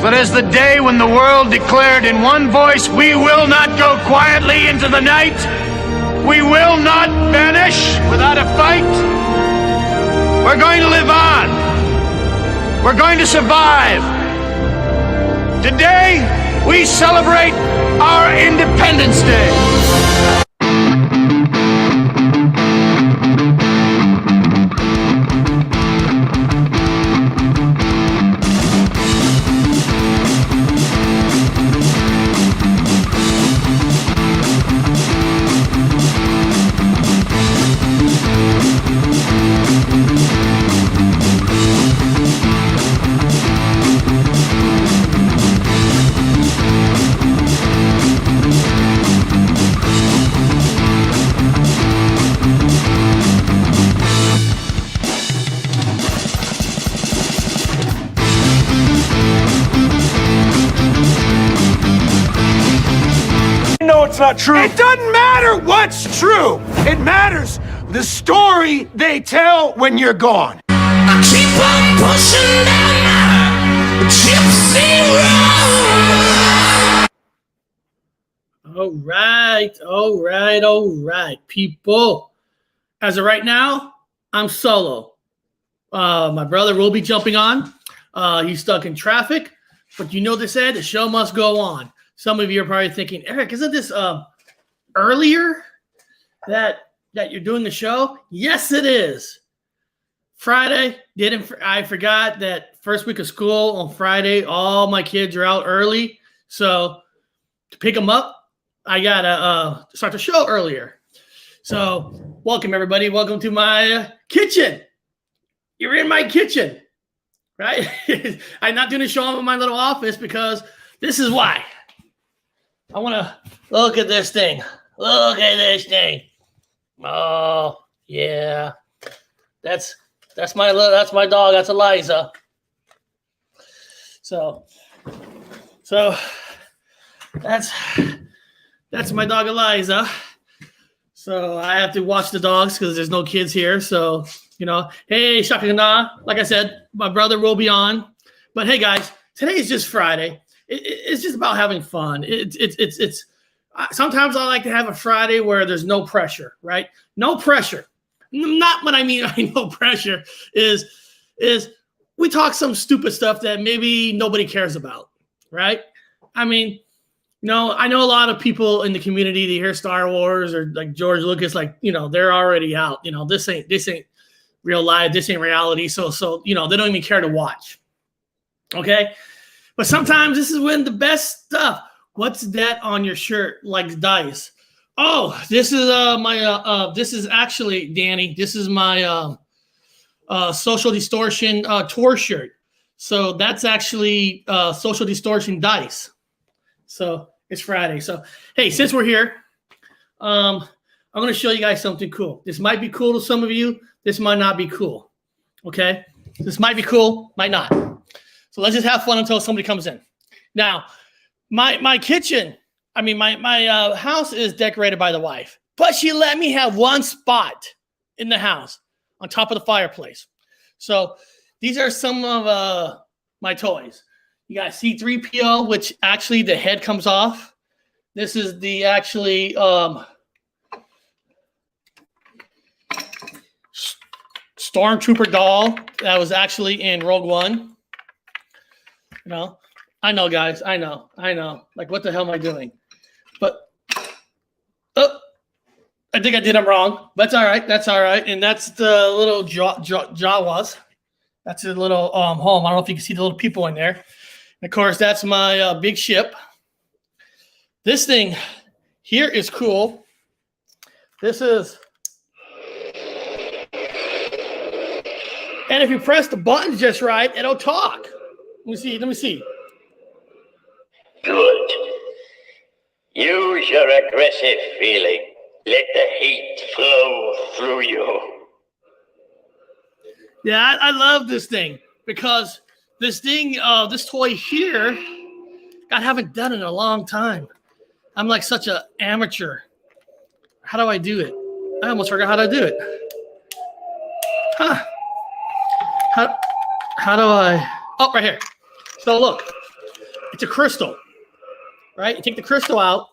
But as the day when the world declared in one voice, we will not go quietly into the night, we will not vanish without a fight, we're going to live on. We're going to survive. Today, we celebrate our Independence Day. It's not true. It doesn't matter what's true. It matters the story they tell when you're gone. I keep on pushing down my gypsy road. All right, people. As of right now, I'm solo. My brother will be jumping on. He's stuck in traffic, but you know they said the show must go on. Some of you are probably thinking, Eric, isn't this earlier that you're doing the show? Yes, it is. Friday, I forgot that first week of school on Friday, all my kids are out early. So to pick them up, I got to start the show earlier. So welcome, everybody. Welcome to my kitchen. You're in my kitchen, right? I'm not doing a show in my little office because this is why. I want to look at this thing. Look at this thing. Oh, yeah. That's my dog. That's Eliza. So that's my dog Eliza. So I have to watch the dogs because there's no kids here. So, hey, Shakana. Like I said, my brother will be on. But hey, guys, today is just Friday. It's just about having fun. It's sometimes I like to have a Friday where there's no pressure, right? No pressure. Not what I mean by no pressure is we talk some stupid stuff that maybe nobody cares about, right? I mean, I know a lot of people in the community, they hear Star Wars or like George Lucas, like, they're already out. This ain't real life. This ain't reality. So they don't even care to watch. Okay. But sometimes this is when the best stuff. What's that on your shirt? Like dice. Oh, this is this is actually, Danny, this is my Social Distortion tour shirt. So that's actually Social Distortion dice. So it's Friday. So hey, since we're here, I'm going to show you guys something cool. This might be cool to some of you. This might not be cool. Okay? This might be cool, might not. So let's just have fun until somebody comes in. Now, my kitchen, my house is decorated by the wife, but she let me have one spot in the house on top of the fireplace. So these are some of my toys. You got C-3PO, which actually the head comes off. This is the actually Stormtrooper doll that was actually in Rogue One. I know, guys. I know. Like, what the hell am I doing? But, I think I did them wrong. But that's all right. And that's the little Jawas. That's a little home. I don't know if you can see the little people in there. And of course, that's my big ship. This thing here is cool. This is... And if you press the buttons just right, it'll talk. Let me see. Good. Use your aggressive feeling. Let the heat flow through you. Yeah, I love this thing because this toy here, I haven't done it in a long time. I'm like such an amateur. How do I do it? I almost forgot how to do it. How do I? Oh, right here. So look, It's a crystal, right? You take the crystal out,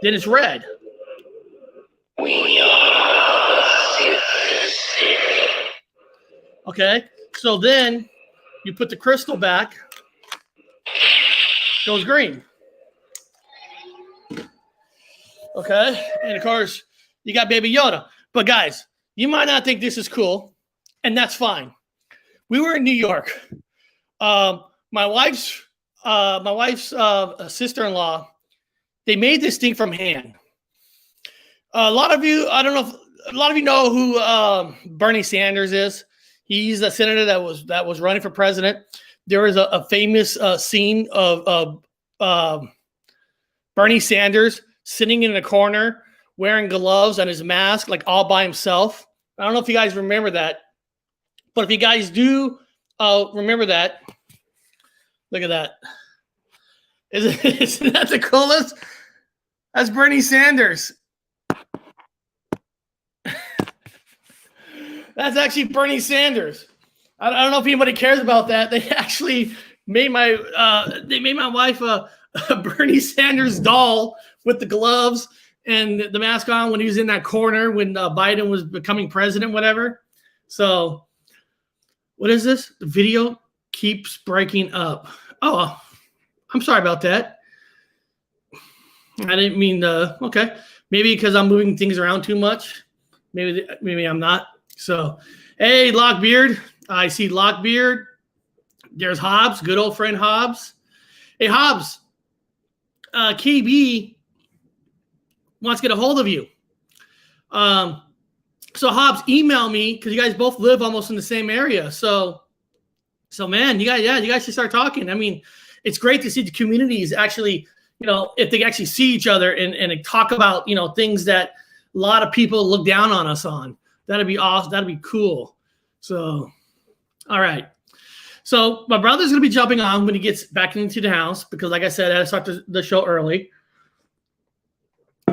then it's red. We are Okay, so then you put the crystal back, goes green. Okay, and of course, you got Baby Yoda. But guys, you might not think this is cool, and that's fine. We were in New York. My wife's sister-in-law, they made this thing from hand. A lot of you, I don't know if a lot of you know who Bernie Sanders is. He's a senator that was running for president. There is a famous scene of Bernie Sanders sitting in a corner wearing gloves and his mask, like all by himself. I don't know if you guys remember that, but if you guys do remember that, look at that. Isn't that the coolest? That's Bernie Sanders. That's actually Bernie Sanders. I don't know if anybody cares about that. They actually made my wife a Bernie Sanders doll with the gloves and the mask on when he was in that corner when Biden was becoming president, whatever. So, what is this? The video keeps breaking up. Oh, I'm sorry about that. I didn't mean okay. Maybe because I'm moving things around too much. Maybe I'm not. So, hey, Lockbeard. I see Lockbeard. There's Hobbs, good old friend Hobbs. Hey, Hobbs. KB wants to get a hold of you. So Hobbs, email me because you guys both live almost in the same area. So man, you guys should start talking. I mean, it's great to see the communities actually, if they actually see each other and talk about, things that a lot of people look down on us on. That'd be awesome. That'd be cool. So, all right. So my brother's going to be jumping on when he gets back into the house because, like I said, I had to start the show early.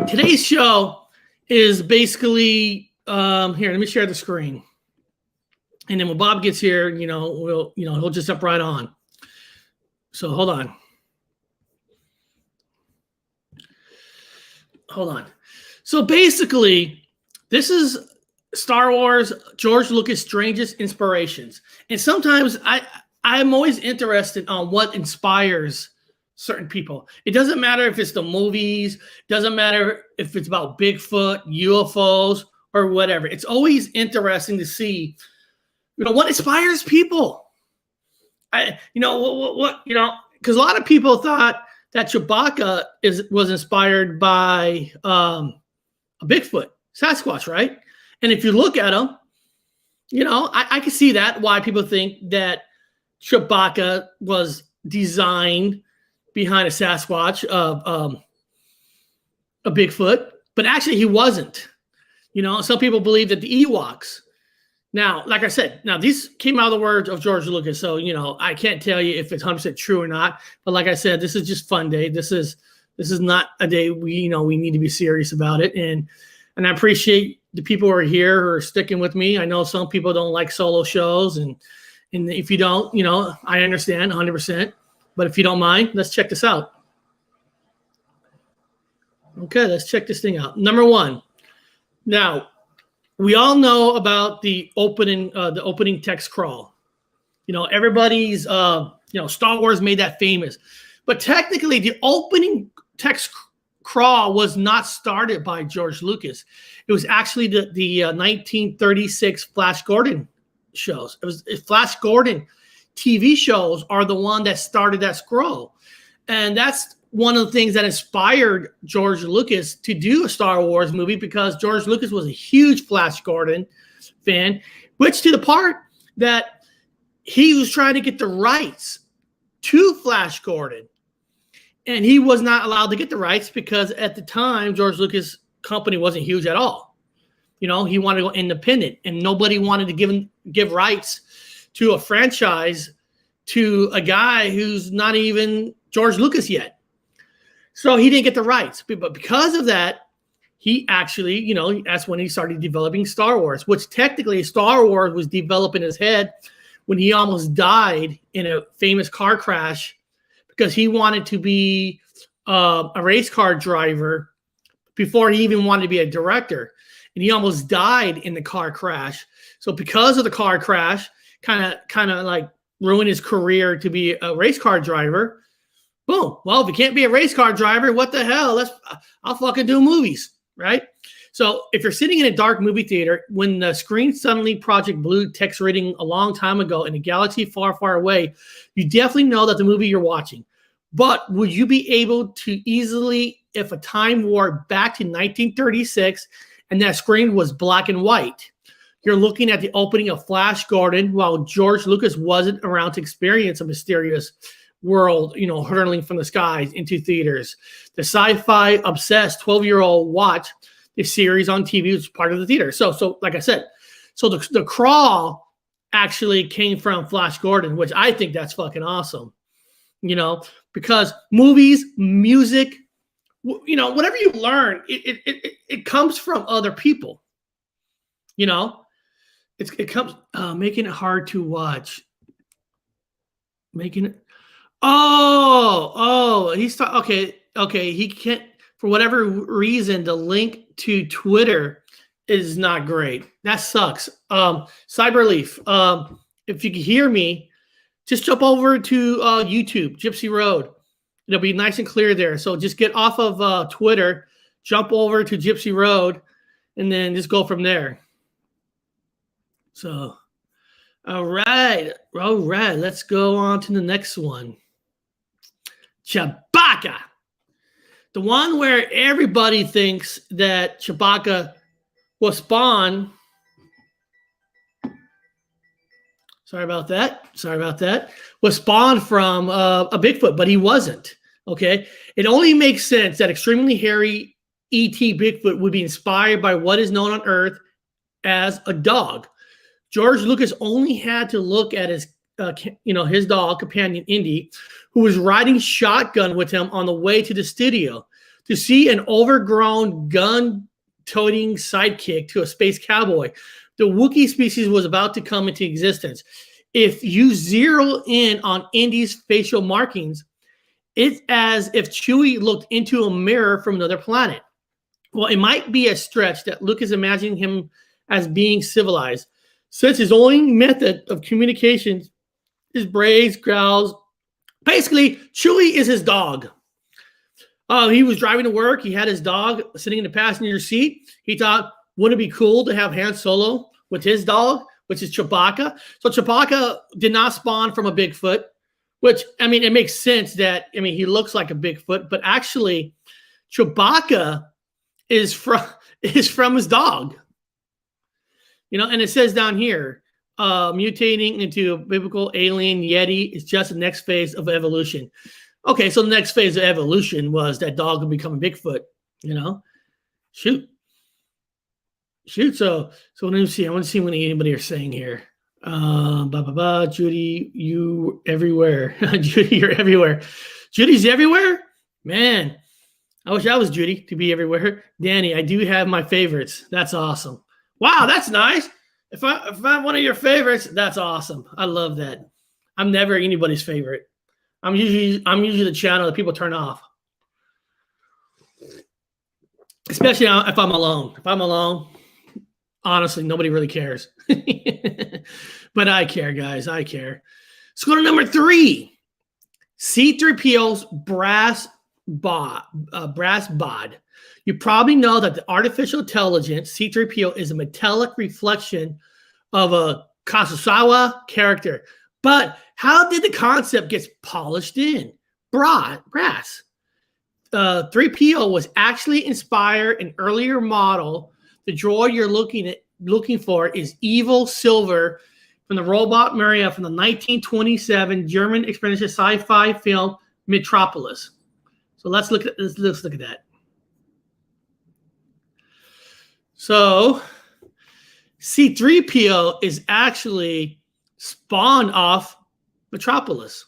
Today's show is basically here. Let me share the screen, and then when Bob gets here, he'll just jump right on. So hold on. So basically, this is Star Wars, George Lucas' strangest inspirations. And sometimes I'm always interested on what inspires certain people. It doesn't matter if it's the movies, doesn't matter if it's about Bigfoot, UFOs, or whatever. It's always interesting to see, what inspires people. Because a lot of people thought that Chewbacca was inspired by a Bigfoot, Sasquatch, right? And if you look at them, I can see that why people think that Chewbacca was designed behind a Sasquatch, a Bigfoot, but actually he wasn't. Some people believe that the Ewoks. Now, like I said, these came out of the words of George Lucas, so I can't tell you if it's 100% true or not. But like I said, this is just fun day. This is not a day we need to be serious about it, and I appreciate the people who are here who are sticking with me. I know some people don't like solo shows, and if you don't, I understand 100%. But if you don't mind, let's check this out. Okay, let's check this thing out. Number one. Now, we all know about the opening text crawl. Everybody's Star Wars made that famous. But technically, the opening text crawl was not started by George Lucas. It was actually the 1936 Flash Gordon shows. It was Flash Gordon TV shows are the one that started that scroll. And that's one of the things that inspired George Lucas to do a Star Wars movie, because George Lucas was a huge Flash Gordon fan, which to the part that he was trying to get the rights to Flash Gordon. And he was not allowed to get the rights because at the time, George Lucas company wasn't huge at all. He wanted to go independent, and nobody wanted to give rights to a franchise to a guy who's not even George Lucas yet. So he didn't get the rights. But because of that, he actually, that's when he started developing Star Wars, which technically Star Wars was developed in his head when he almost died in a famous car crash because he wanted to be a race car driver before he even wanted to be a director. And he almost died in the car crash. So because of the car crash, kind of like ruined his career to be a race car driver. Boom. Well, if you can't be a race car driver, what the hell? I'll fucking do movies, right? So if you're sitting in a dark movie theater, when the screen suddenly Project Blue text reading a long time ago in a galaxy far, far away, you definitely know that the movie you're watching. But would you be able to easily, if a time warp back to 1936 and that screen was black and white, you're looking at the opening of Flash Gordon while George Lucas wasn't around to experience a mysterious world, hurtling from the skies into theaters. The sci-fi obsessed 12-year-old watch the series on TV was part of the theater. So like I said, so the crawl actually came from Flash Gordon, which I think that's fucking awesome. Because movies, music, whatever you learn, it comes from other people. It comes making it hard to watch. Making it. He's okay. He can't, for whatever reason, the link to Twitter is not great. That sucks. Cyberleaf, if you can hear me, just jump over to YouTube, Gypsy Road. It'll be nice and clear there. So just get off of Twitter, jump over to Gypsy Road, and then just go from there. So, all right. Let's go on to the next one. Chewbacca. The one where everybody thinks that Chewbacca was spawned. Sorry about that. Was spawned from a Bigfoot, but he wasn't. Okay. It only makes sense that extremely hairy E.T. Bigfoot would be inspired by what is known on Earth as a dog. George Lucas only had to look at his dog companion Indy, who was riding shotgun with him on the way to the studio, to see an overgrown gun-toting sidekick to a space cowboy. The Wookiee species was about to come into existence. If you zero in on Indy's facial markings, it's as if Chewie looked into a mirror from another planet. Well, it might be a stretch that Luke is imagining him as being civilized, since his only method of communication is brays, growls. Basically, Chewie is his dog. He was driving to work. He had his dog sitting in the passenger seat. He thought, wouldn't it be cool to have Han Solo with his dog, which is Chewbacca? So Chewbacca did not spawn from a Bigfoot, which, it makes sense that, he looks like a Bigfoot, but actually Chewbacca is from his dog. And it says down here, mutating into a biblical alien Yeti is just the next phase of evolution. Okay, so the next phase of evolution was that dog would become a Bigfoot, Shoot. So let me see. I want to see what anybody are saying here. Judy, you everywhere. Judy, you're everywhere. Judy's everywhere? Man, I wish I was Judy to be everywhere. Danny, I do have my favorites. That's awesome. Wow, that's nice. If I'm one of your favorites, that's awesome. I love that. I'm never anybody's favorite. I'm usually the channel that people turn off. Especially if I'm alone. If I'm alone, honestly, nobody really cares. But I care, guys. I care. Let's go to number 3. C-3PO's brass bod. You probably know that the artificial intelligence, C-3PO, is a metallic reflection of a Kurosawa character. But how did the concept get polished in? Brass. 3PO was actually inspired an earlier model. The droid you're looking for is Evil Silver from the Robot Maria from the 1927 German experimental sci-fi film Metropolis. So let's look at that. So C-3PO is actually spawned off Metropolis.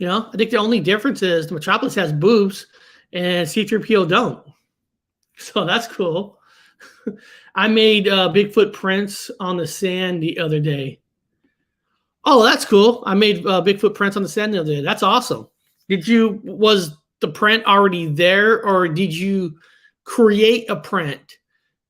I think the only difference is the Metropolis has boobs and C-3PO don't. So that's cool. I made Bigfoot prints on the sand the other day. Oh, that's cool. I made Bigfoot prints on the sand the other day. That's awesome. Was the print already there, or did you create a print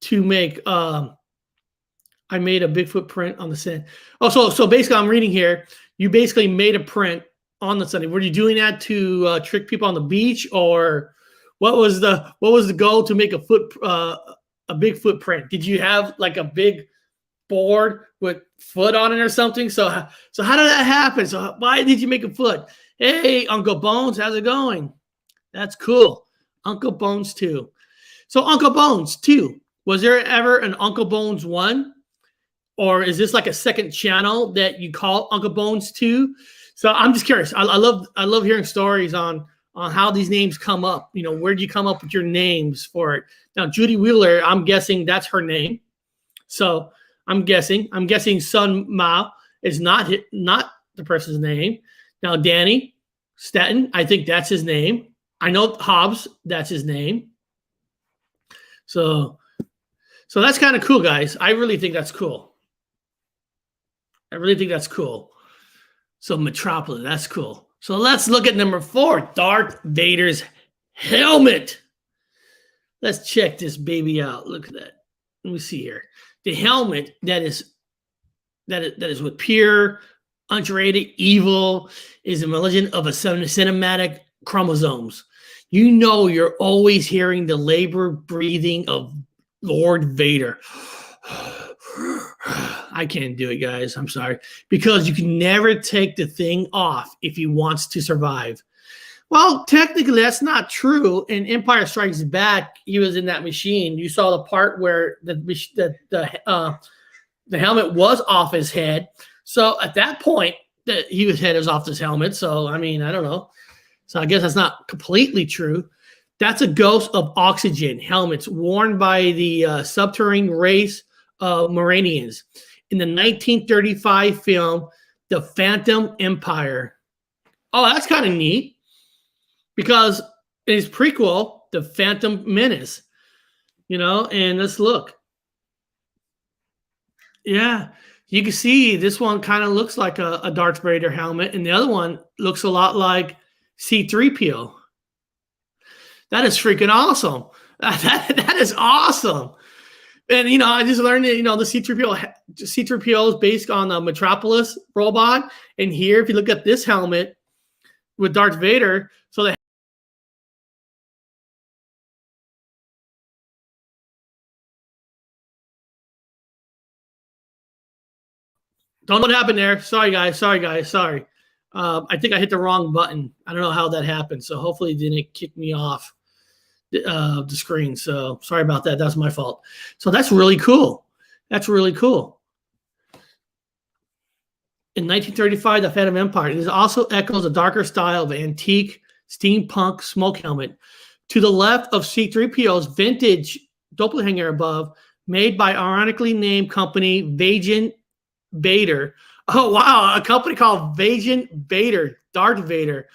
to make? I made a Bigfoot print on the sand. Oh, so basically, I'm reading here. You basically made a print on the Sunday. Were you doing that to trick people on the beach, or what was the goal to make a Bigfoot print? Did you have like a big board with foot on it or something? So how did that happen? So why did you make a foot? Hey, Uncle Bones, how's it going? That's cool. Uncle Bones 2. So Uncle Bones 2. Was there ever an Uncle Bones 1? Or is this like a second channel that you call Uncle Bones 2? So I'm just curious. I love hearing stories on how these names come up. You know, where do you come up with your names for it? Now, Judy Wheeler, I'm guessing that's her name. So I'm guessing Sun Ma is not the person's name. Now, Danny Staten, I think that's his name. I know Hobbs, that's his name. So that's kind of cool, guys. I really think that's cool. So Metropolis, that's cool. So let's look at number 4, Darth Vader's helmet. Let's check this baby out. Look at that. Let me see here. The helmet that is with pure, untraded evil is a religion of a cinematic chromosomes. You know, you're always hearing the labor breathing of Lord Vader. I can't do it, guys. I'm sorry. Because you can never take the thing off if he wants to survive. Well, technically, that's not true. In Empire Strikes Back, he was in that machine. You saw the part where the helmet was off his head. So at that point, his head was off his helmet. So, I mean, I don't know. So I guess that's not completely true. That's a ghost of oxygen helmets worn by the subterranean race of Moranians in the 1935 film, The Phantom Empire. Oh, that's kind of neat. Because in his prequel, The Phantom Menace, you know, and let's look. Yeah, you can see this one kind of looks like a Darth Vader helmet, and the other one looks a lot like C-3PO. That is freaking awesome. That is awesome. And, you know, I just learned that, you know, the C-3PO is based on the Metropolis robot. And here, if you look at this helmet with Darth Vader, so they don't know what happened there. Sorry, guys. Sorry. I think I hit the wrong button. I don't know how that happened. So hopefully it didn't kick me off the screen. So sorry about that. That's my fault. So that's really cool. That's really cool. In 1935, The Phantom Empire. It also echoes a darker style of antique steampunk smoke helmet. To the left of C-3PO's vintage doppelganger above, made by ironically named company Vajan Vader. Oh, wow. A company called Vajan Vader, Darth Vader.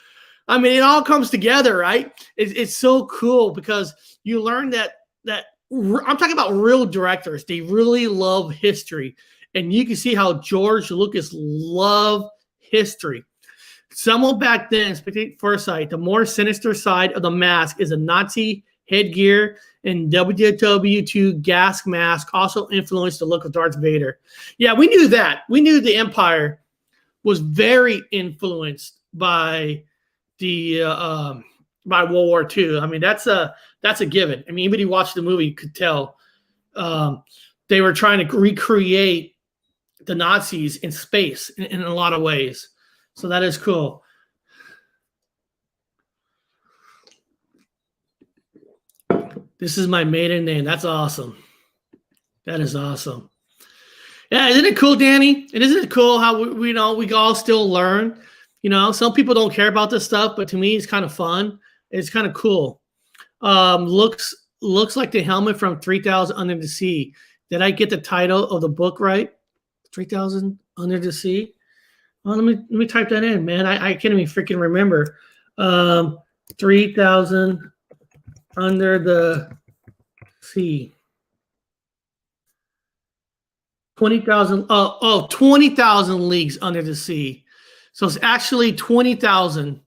I mean, it all comes together, right? It's so cool because you learn that I'm talking about real directors. They really love history. And you can see how George Lucas loved history. Someone back then, spectate foresight, the more sinister side of the mask is a Nazi headgear, and WW2 gas mask also influenced the look of Darth Vader. Yeah, we knew that. We knew the Empire was very influenced by by World War II. I mean, that's a given. I mean, anybody who watched the movie could tell they were trying to recreate the Nazis in space in a lot of ways. So that is cool. This is my maiden name. That's awesome. That is awesome. Yeah, isn't it cool, Danny? And isn't it cool how we all still learn? You know, some people don't care about this stuff, but to me, it's kind of fun. It's kind of cool. Looks like the helmet from 3000 Under the Sea. Did I get the title of the book right? 3000 Under the Sea. Well, let me type that in, man. I can't even freaking remember. 3000 Under the Sea. 20,000. 20,000 leagues under the sea. So it's actually 20,000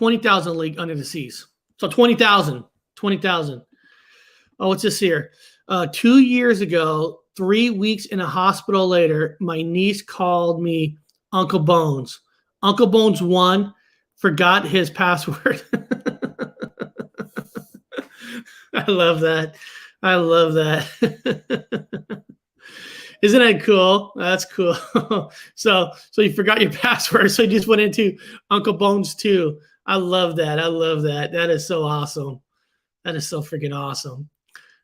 leagues under the seas. So 20,000. Oh, what's this here? 2 years ago, 3 weeks in a hospital later, my niece called me Uncle Bones. Uncle Bones 1 forgot his password. I love that. Isn't that cool? That's cool. So you forgot your password, so you just went into Uncle Bones 2. I love that. That is so awesome. That is so freaking awesome.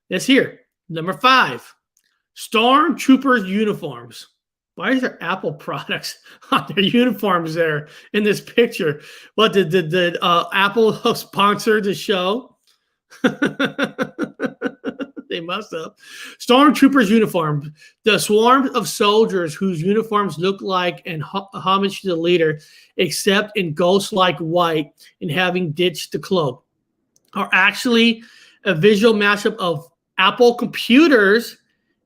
That's here. Number 5, Stormtroopers uniforms. Why is there Apple products on their uniforms there in this picture? What did Apple sponsor the show? They must have. Stormtroopers uniform. The swarm of soldiers whose uniforms look like and homage to the leader, except in ghost-like white and having ditched the cloak, are actually a visual mashup of Apple computers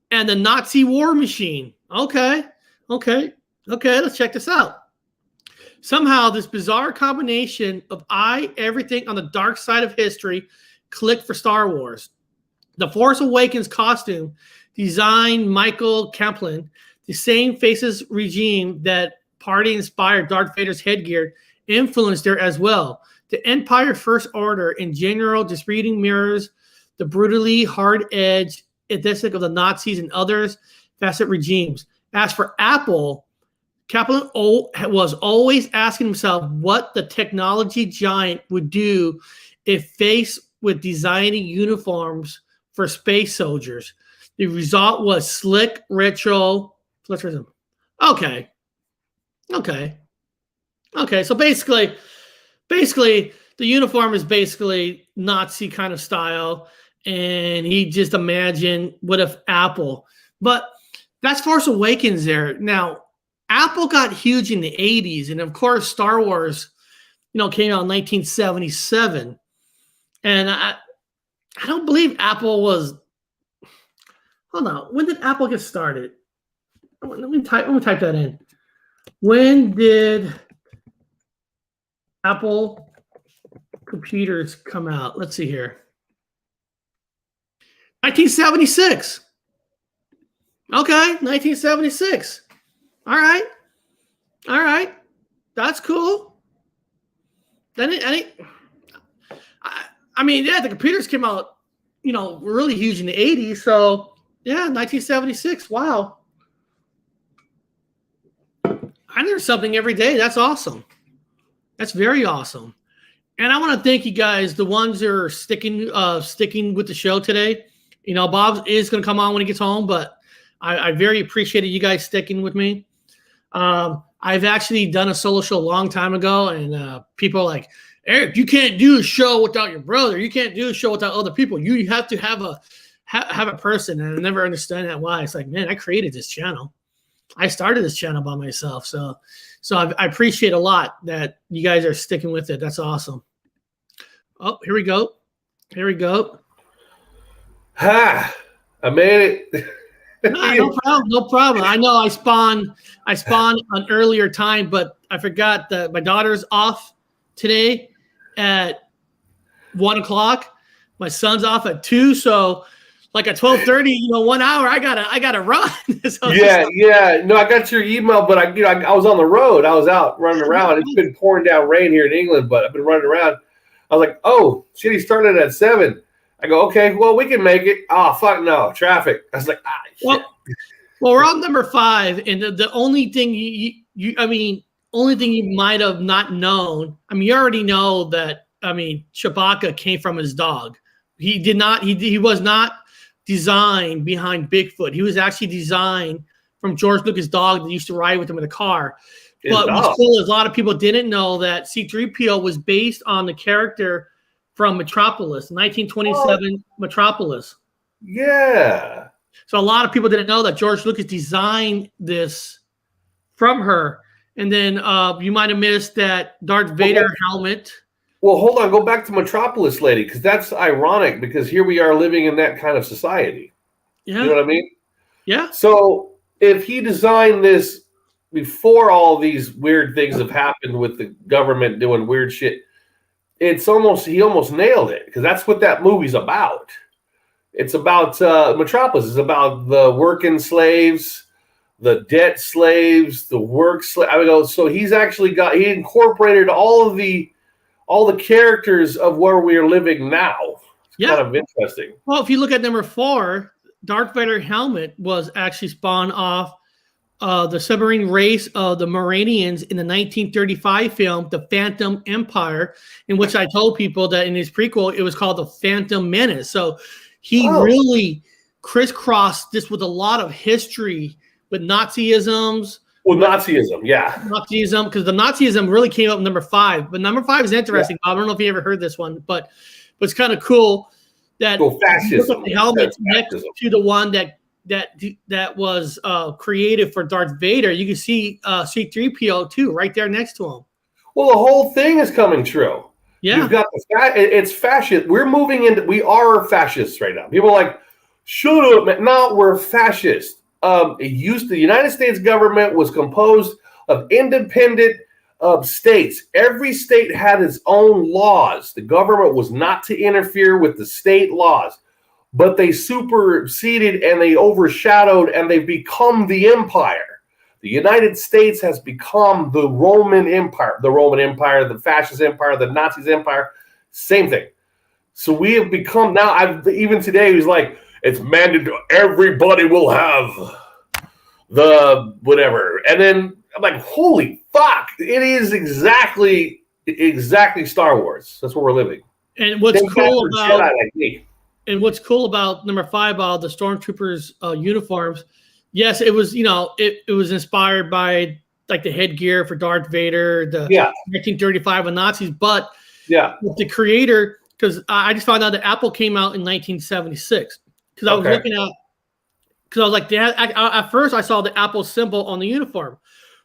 and the Nazi war machine. Okay. Let's check this out. Somehow, this bizarre combination of everything on the dark side of history clicked for Star Wars. The Force Awakens costume, designed Michael Kaplan, the same faces regime that party-inspired Darth Vader's headgear, influenced there as well. The Empire First Order in general disputing mirrors the brutally hard-edged aesthetic of the Nazis and others fascist regimes. As for Apple, Kaplan was always asking himself what the technology giant would do if faced with designing uniforms for space soldiers. The result was slick retro futurism. Okay. So basically, the uniform is basically Nazi kind of style, and he just imagined what if Apple. But that's Force Awakens there. Now, Apple got huge in the 80s, and of course, Star Wars, came out in 1977. And I don't believe Apple was. Hold on. When did Apple get started? Let me type that in. When did Apple computers come out? Let's see here. 1976. Okay, 1976. All right. That's cool. I mean, yeah, the computers came out, really huge in the 80s. So, yeah, 1976. Wow. I learn something every day. That's awesome. That's very awesome. And I want to thank you guys, the ones that are sticking with the show today. Bob is going to come on when he gets home, but I very appreciated you guys sticking with me. I've actually done a solo show a long time ago, and people are like, Eric, you can't do a show without your brother. You can't do a show without other people. You have to have a person, and I never understand that why. It's like, man, I created this channel. I started this channel by myself, so I appreciate a lot that you guys are sticking with it. That's awesome. Oh, here we go. Ha! I made it. No problem. I know I spawned an earlier time, but I forgot that my daughter's off today at 1:00. My son's off at 2, so like at 12:30, 1 hour, I gotta run. So yeah. No, I got your email, but I was on the road. I was out running around. It's been pouring down rain here in England, but I've been running around. I was like, oh shit, he's starting at 7. I go, okay, well, we can make it. Oh, fuck no, traffic. I was like, shit. Well, we're on number 5, and the only thing only thing you might have not known, you already know that, Chewbacca came from his dog. He was not designed behind Bigfoot. He was actually designed from George Lucas' dog that used to ride with him in the car. But what's cool is a lot of people didn't know that C-3PO was based on the character from Metropolis, 1927 Metropolis. Yeah. So a lot of people didn't know that George Lucas designed this from her. And then you might have missed that Darth Vader helmet. Well, hold on. Go back to Metropolis, lady, because that's ironic because here we are living in that kind of society. Yeah. You know what I mean? Yeah. So if he designed this before all these weird things have happened with the government doing weird shit, he almost nailed it, because that's what that movie's about. It's about Metropolis. It's about the working slaves, the debt slaves, the work slave. So he incorporated all the characters of where we are living now. It's kind of interesting. Well, if you look at number 4, Darth Vader helmet was actually spawned off the submarine race of the Moranians in the 1935 film, The Phantom Empire, in which I told people that in his prequel, it was called The Phantom Menace. So he really crisscrossed this with a lot of history with Nazisms. Well, Nazism, yeah. Nazism, because the Nazism really came up number 5. But number 5 is interesting. Yeah. I don't know if you ever heard this one, but it's kind of cool that fascism. The helmet next to the one that was created for Darth Vader. You can see C-3PO too, right there next to him. Well, the whole thing is coming true. Yeah, you've got it's fascist. We are fascists right now. People are like, shut up, man. No, we're fascist. The United States government was composed of independent states. Every state had its own laws. The government was not to interfere with the state laws, but they superseded and they overshadowed and they've become the empire. The United States has become the Roman Empire, the fascist empire, the Nazis empire, same thing. So we have become even today, he's like, it's mandatory, everybody will have the whatever. And then I'm like, holy fuck, it is exactly Star Wars. That's where we're living. And what's cool about number 5, the stormtroopers' uniforms, yes, it was, it was inspired by like the headgear for Darth Vader, the 1935 with Nazis, but with the creator, because I just found out that Apple came out in 1976. Because I was looking at, because I was like, at first I saw the Apple symbol on the uniform.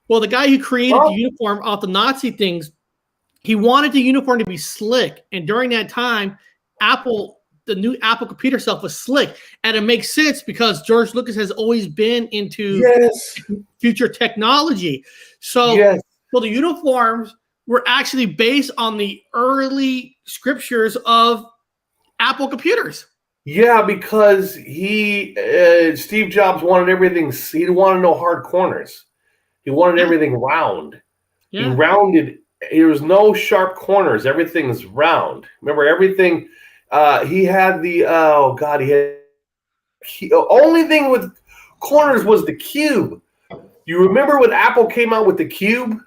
Well, the guy who created the uniform off the Nazi things, he wanted the uniform to be slick, and during that time, the new Apple computer stuff was slick, and it makes sense because George Lucas has always been into future technology. So the uniforms were actually based on the early scriptures of Apple computers. Yeah, because Steve Jobs wanted everything. He didn't want no hard corners. He wanted everything round. Yeah. He rounded. There was no sharp corners. Everything's round. Remember everything. He had the only thing with corners was the cube. You remember when Apple came out with the cube?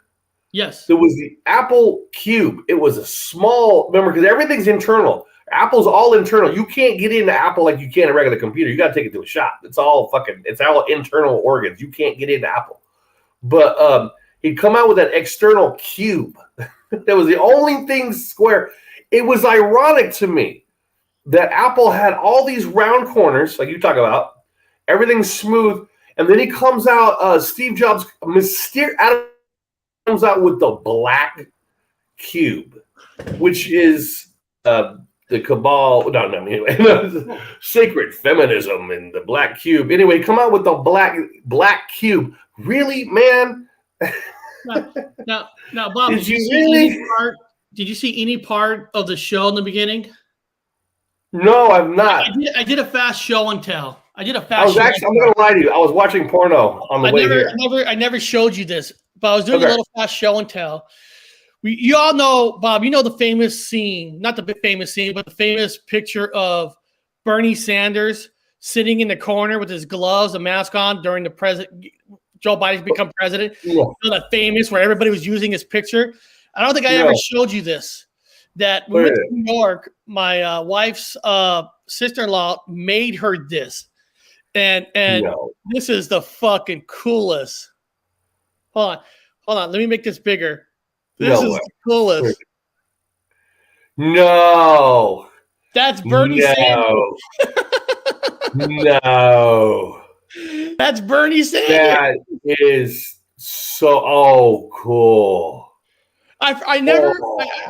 Yes. There was the Apple Cube. It was a small, remember, because everything's internal. Apple's all internal. You can't get into Apple like you can a regular computer. You got to take it to a shop. It's all internal organs. You can't get into Apple. But he'd come out with an external cube. That was the only thing square. It was ironic to me that Apple had all these round corners, like you talk about, everything's smooth, and then he comes out, Steve Jobs comes out with the black cube, which is the cabal, anyway, sacred feminism and the black cube. Anyway, come out with the black cube. Really, man? Now, Bob, did you see any part of the show in the beginning? No, I've not. I did a fast show and tell. I'm going to lie to you. I was watching porno on the way here. I never showed you this, but I was doing a little fast show and tell. You all know, Bob, the famous scene, not the famous scene, but the famous picture of Bernie Sanders sitting in the corner with his gloves, a mask on during Joe Biden's become president. Yeah. That famous where everybody was using his picture. I don't think I ever showed you this. That when we went to New York, my wife's sister-in-law made her this. And this is the fucking coolest. Hold on. Let me make this bigger. This is the coolest. No. That's Bernie Sanders. No. That's Bernie Sanders. That is so cool. I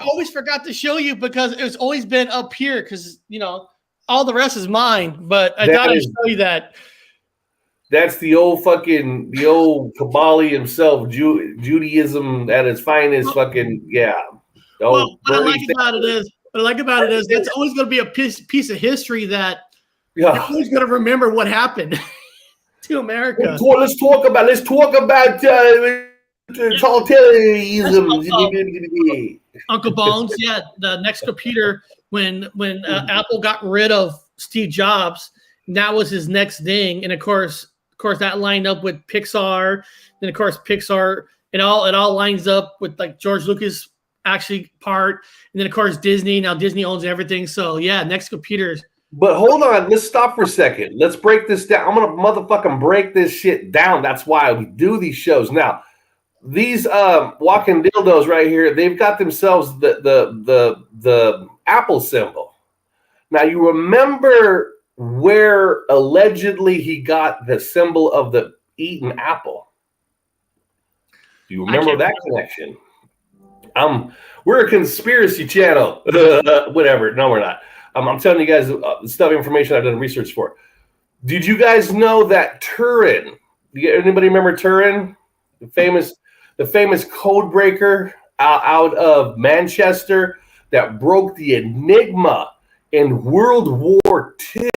always forgot to show you because it's always been up here because all the rest is mine. But I thought I'd show you that. That's the old Kabali himself, Judaism at its finest. Fucking yeah. Well, what I like about it is that's always going to be a piece of history that you're always going to remember what happened to America. Let's talk about totalitarianism. Uncle Bones, yeah, the next computer when Apple got rid of Steve Jobs, that was his next thing, and of course that lined up with Pixar. Then of course Pixar, it all lines up with like George Lucas actually part, and then of course Disney. Now Disney owns everything, so yeah, next computers. But hold on, let's stop for a second. Let's break this down. I'm gonna motherfucking break this shit down. That's why we do these shows. Now, these walking dildos right here, they've got themselves the Apple symbol. Now you remember where allegedly he got the symbol of the eaten apple. Do you remember that connection? We're a conspiracy channel. Whatever. No, we're not. I'm telling you guys stuff, information I've done research for. Did you guys know that Turin? Anybody remember Turin? The famous code breaker out of Manchester that broke the Enigma in World War II.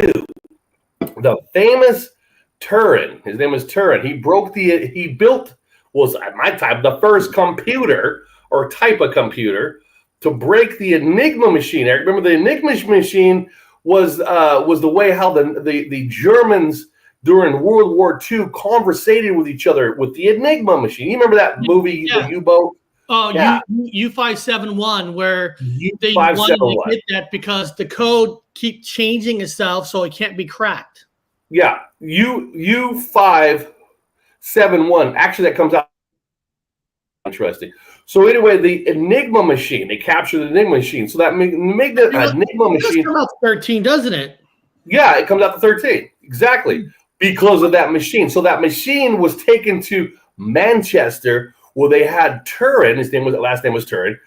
The famous Turin. His name was Turin. He built, was at my time, the first computer or type of computer to break the Enigma machine. Eric, remember the Enigma machine was the way how the Germans during World War II conversated with each other with the Enigma machine. You remember that movie, The U-Boat? Oh, yeah. U571, where they wanted to hit that because the code keep changing itself, so it can't be cracked. Yeah, U571. Actually, that comes out interesting. So anyway, the Enigma machine, they captured the Enigma machine. So that make the Enigma machine. It comes out to 13, doesn't it? Yeah, it comes out to 13. Exactly. Because of that machine. So that machine was taken to Manchester, where they had Turin, last name was Turin,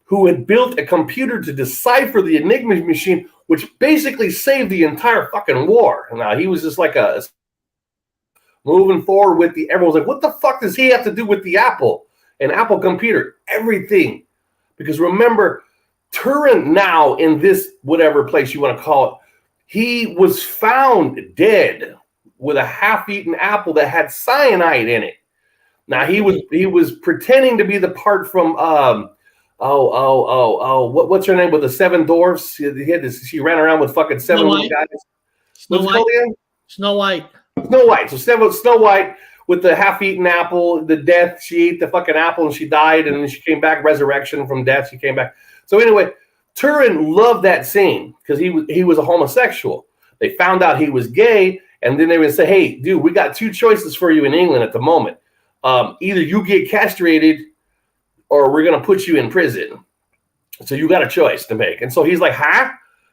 who had built a computer to decipher the Enigma machine, which basically saved the entire fucking war. Now he was just like moving forward with everyone's like, what the fuck does he have to do with the Apple? An Apple computer, everything. Because remember, Turin now in this whatever place you want to call it, he was found dead with a half-eaten apple that had cyanide in it. Now he was pretending to be the part from what's her name with the seven dwarfs? She ran around with fucking seven guys. Snow White. So Snow White with the half-eaten apple, the death, she ate the fucking apple and she died, and then she came back, resurrection from death, she came back. So anyway, Turin loved that scene because he was a homosexual. They found out he was gay, and then they would say, hey, dude, we got two choices for you in England at the moment. Either you get castrated or we're going to put you in prison. So you got a choice to make. And so he's like, huh?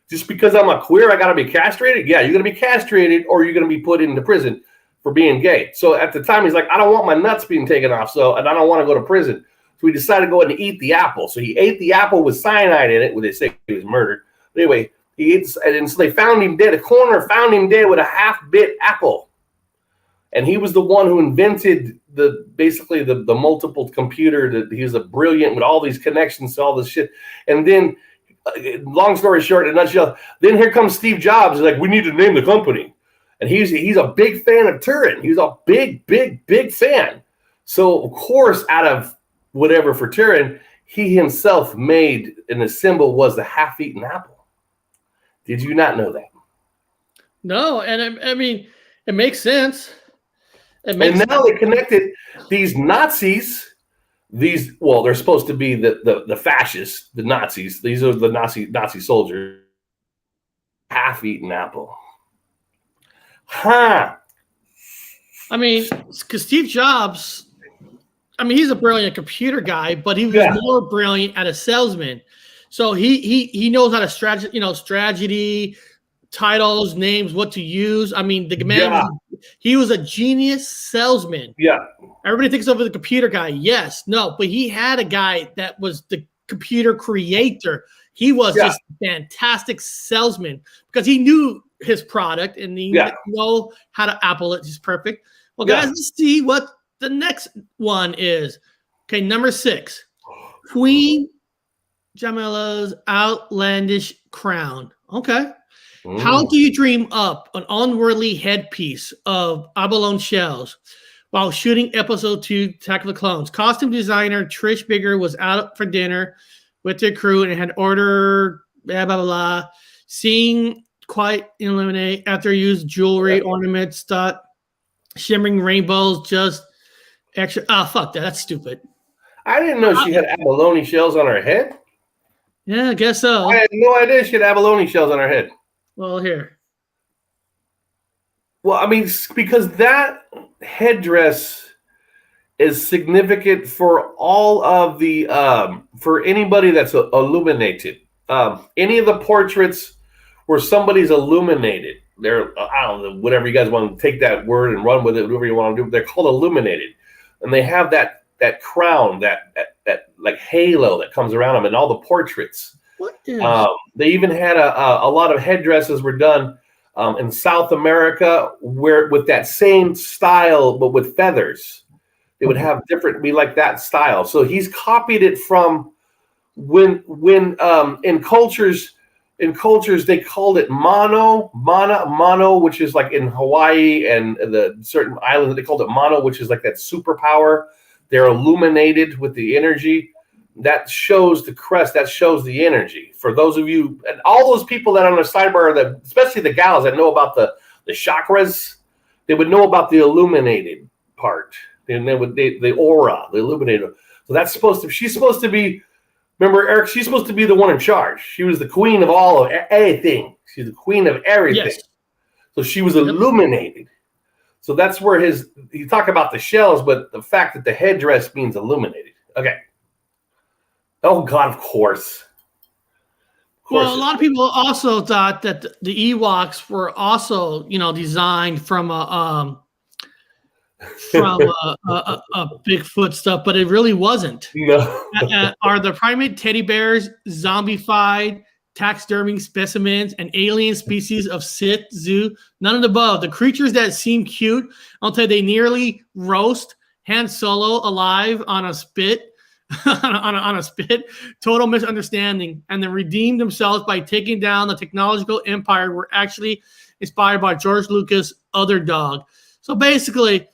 Just because I'm a queer, I got to be castrated? Yeah, you're going to be castrated or you're going to be put into prison for being gay. So at the time, he's like, I don't want my nuts being taken off, and I don't want to go to prison. So he decided to go ahead and eat the apple. So he ate the apple with cyanide in it. Well, they say he was murdered. But anyway, he ate, and so they found him dead. A coroner found him dead with a half-bit apple. And he was the one who invented basically the multiple computer. He was a brilliant with all these connections to all this shit. And then, long story short, in a nutshell, then here comes Steve Jobs. He's like, we need to name the company. And he's a big fan of Turin. He's a big fan. So, of course, out of whatever for Turin, he himself made, and the symbol was the half-eaten apple. Did you not know that? No, and I mean, it makes sense. And now they connected these Nazis. They're supposed to be the fascists, the Nazis. These are the Nazi soldiers. Half-eaten apple. Huh. I mean, because Steve Jobs, I mean, he's a brilliant computer guy, but he was more brilliant at a salesman. So he knows how to strategy, titles, names, what to use. I mean, the man, he was a genius salesman. Yeah. Everybody thinks of the computer guy. Yes, no, but he had a guy that was the computer creator. He was just a fantastic salesman because he knew his product and you know how to apple it. He's perfect. Well, guys, let's see what the next one is. Okay, number 6, Queen Amidala's outlandish crown. Okay. How do you dream up an unworldly headpiece of abalone shells while shooting episode 2 Attack of the Clones? Costume designer Trish Bigger was out for dinner with their crew and had ordered blah, blah, blah. Seeing quite illuminate after used jewelry, ornaments, shimmering rainbows, just extra. Oh, fuck that. That's stupid. I didn't know she had abalone shells on her head. Yeah, I guess so. I had no idea she had abalone shells on her head. Well, here. Well, I mean, because that headdress is significant for all of the for anybody that's illuminated. Any of the portraits where somebody's illuminated, they're I don't know, whatever you guys want to take that word and run with it, whatever you want to do. They're called illuminated, and they have that crown, that like halo that comes around them in all the portraits. What is? They even had a lot of headdresses were done in South America where with that same style but with feathers. They would have be like that style. So he's copied it from when in cultures they called it mono, which is like in Hawaii and the certain islands they called it mono, which is like that superpower. They're illuminated with the energy. That shows the crest. That shows the energy. For those of you and all those people that are on the sidebar, that especially the gals that know about the chakras, they would know about the illuminated part. And the aura, the illuminated. So she's supposed to be. Remember, Eric? She's supposed to be the one in charge. She was the queen of all of everything. She's the queen of everything. Yes. So she was illuminated. So that's where you talk about the shells, but the fact that the headdress means illuminated. Okay. Oh, God, of course. Well, a lot of people also thought that the Ewoks were also, designed from a Bigfoot stuff, but it really wasn't. No. Are the primate teddy bears zombified, taxidermy specimens, and alien species of Sith zoo? None of the above. The creatures that seem cute, I'll tell you, they nearly roast Han Solo alive on a spit. on a spit, total misunderstanding, and they redeemed themselves by taking down the technological empire. Were actually inspired by George Lucas' other dog. So basically,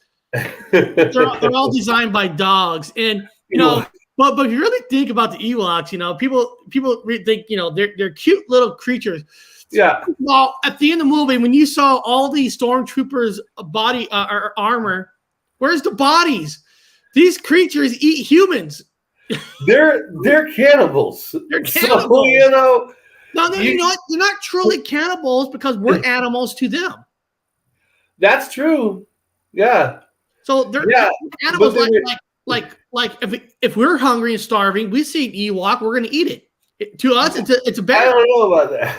they're all designed by dogs, and but if you really think about the Ewoks, people think they're cute little creatures. Yeah. Well, at the end of the movie, when you saw all these stormtroopers' body or armor, where's the bodies? These creatures eat humans. They're cannibals. They're cannibals. So, No, they're not truly cannibals because we're animals to them. That's true. Yeah. So they're animals like if we're hungry and starving, we see an Ewok, we're going to eat it. To us, it's a bear. I don't know about that.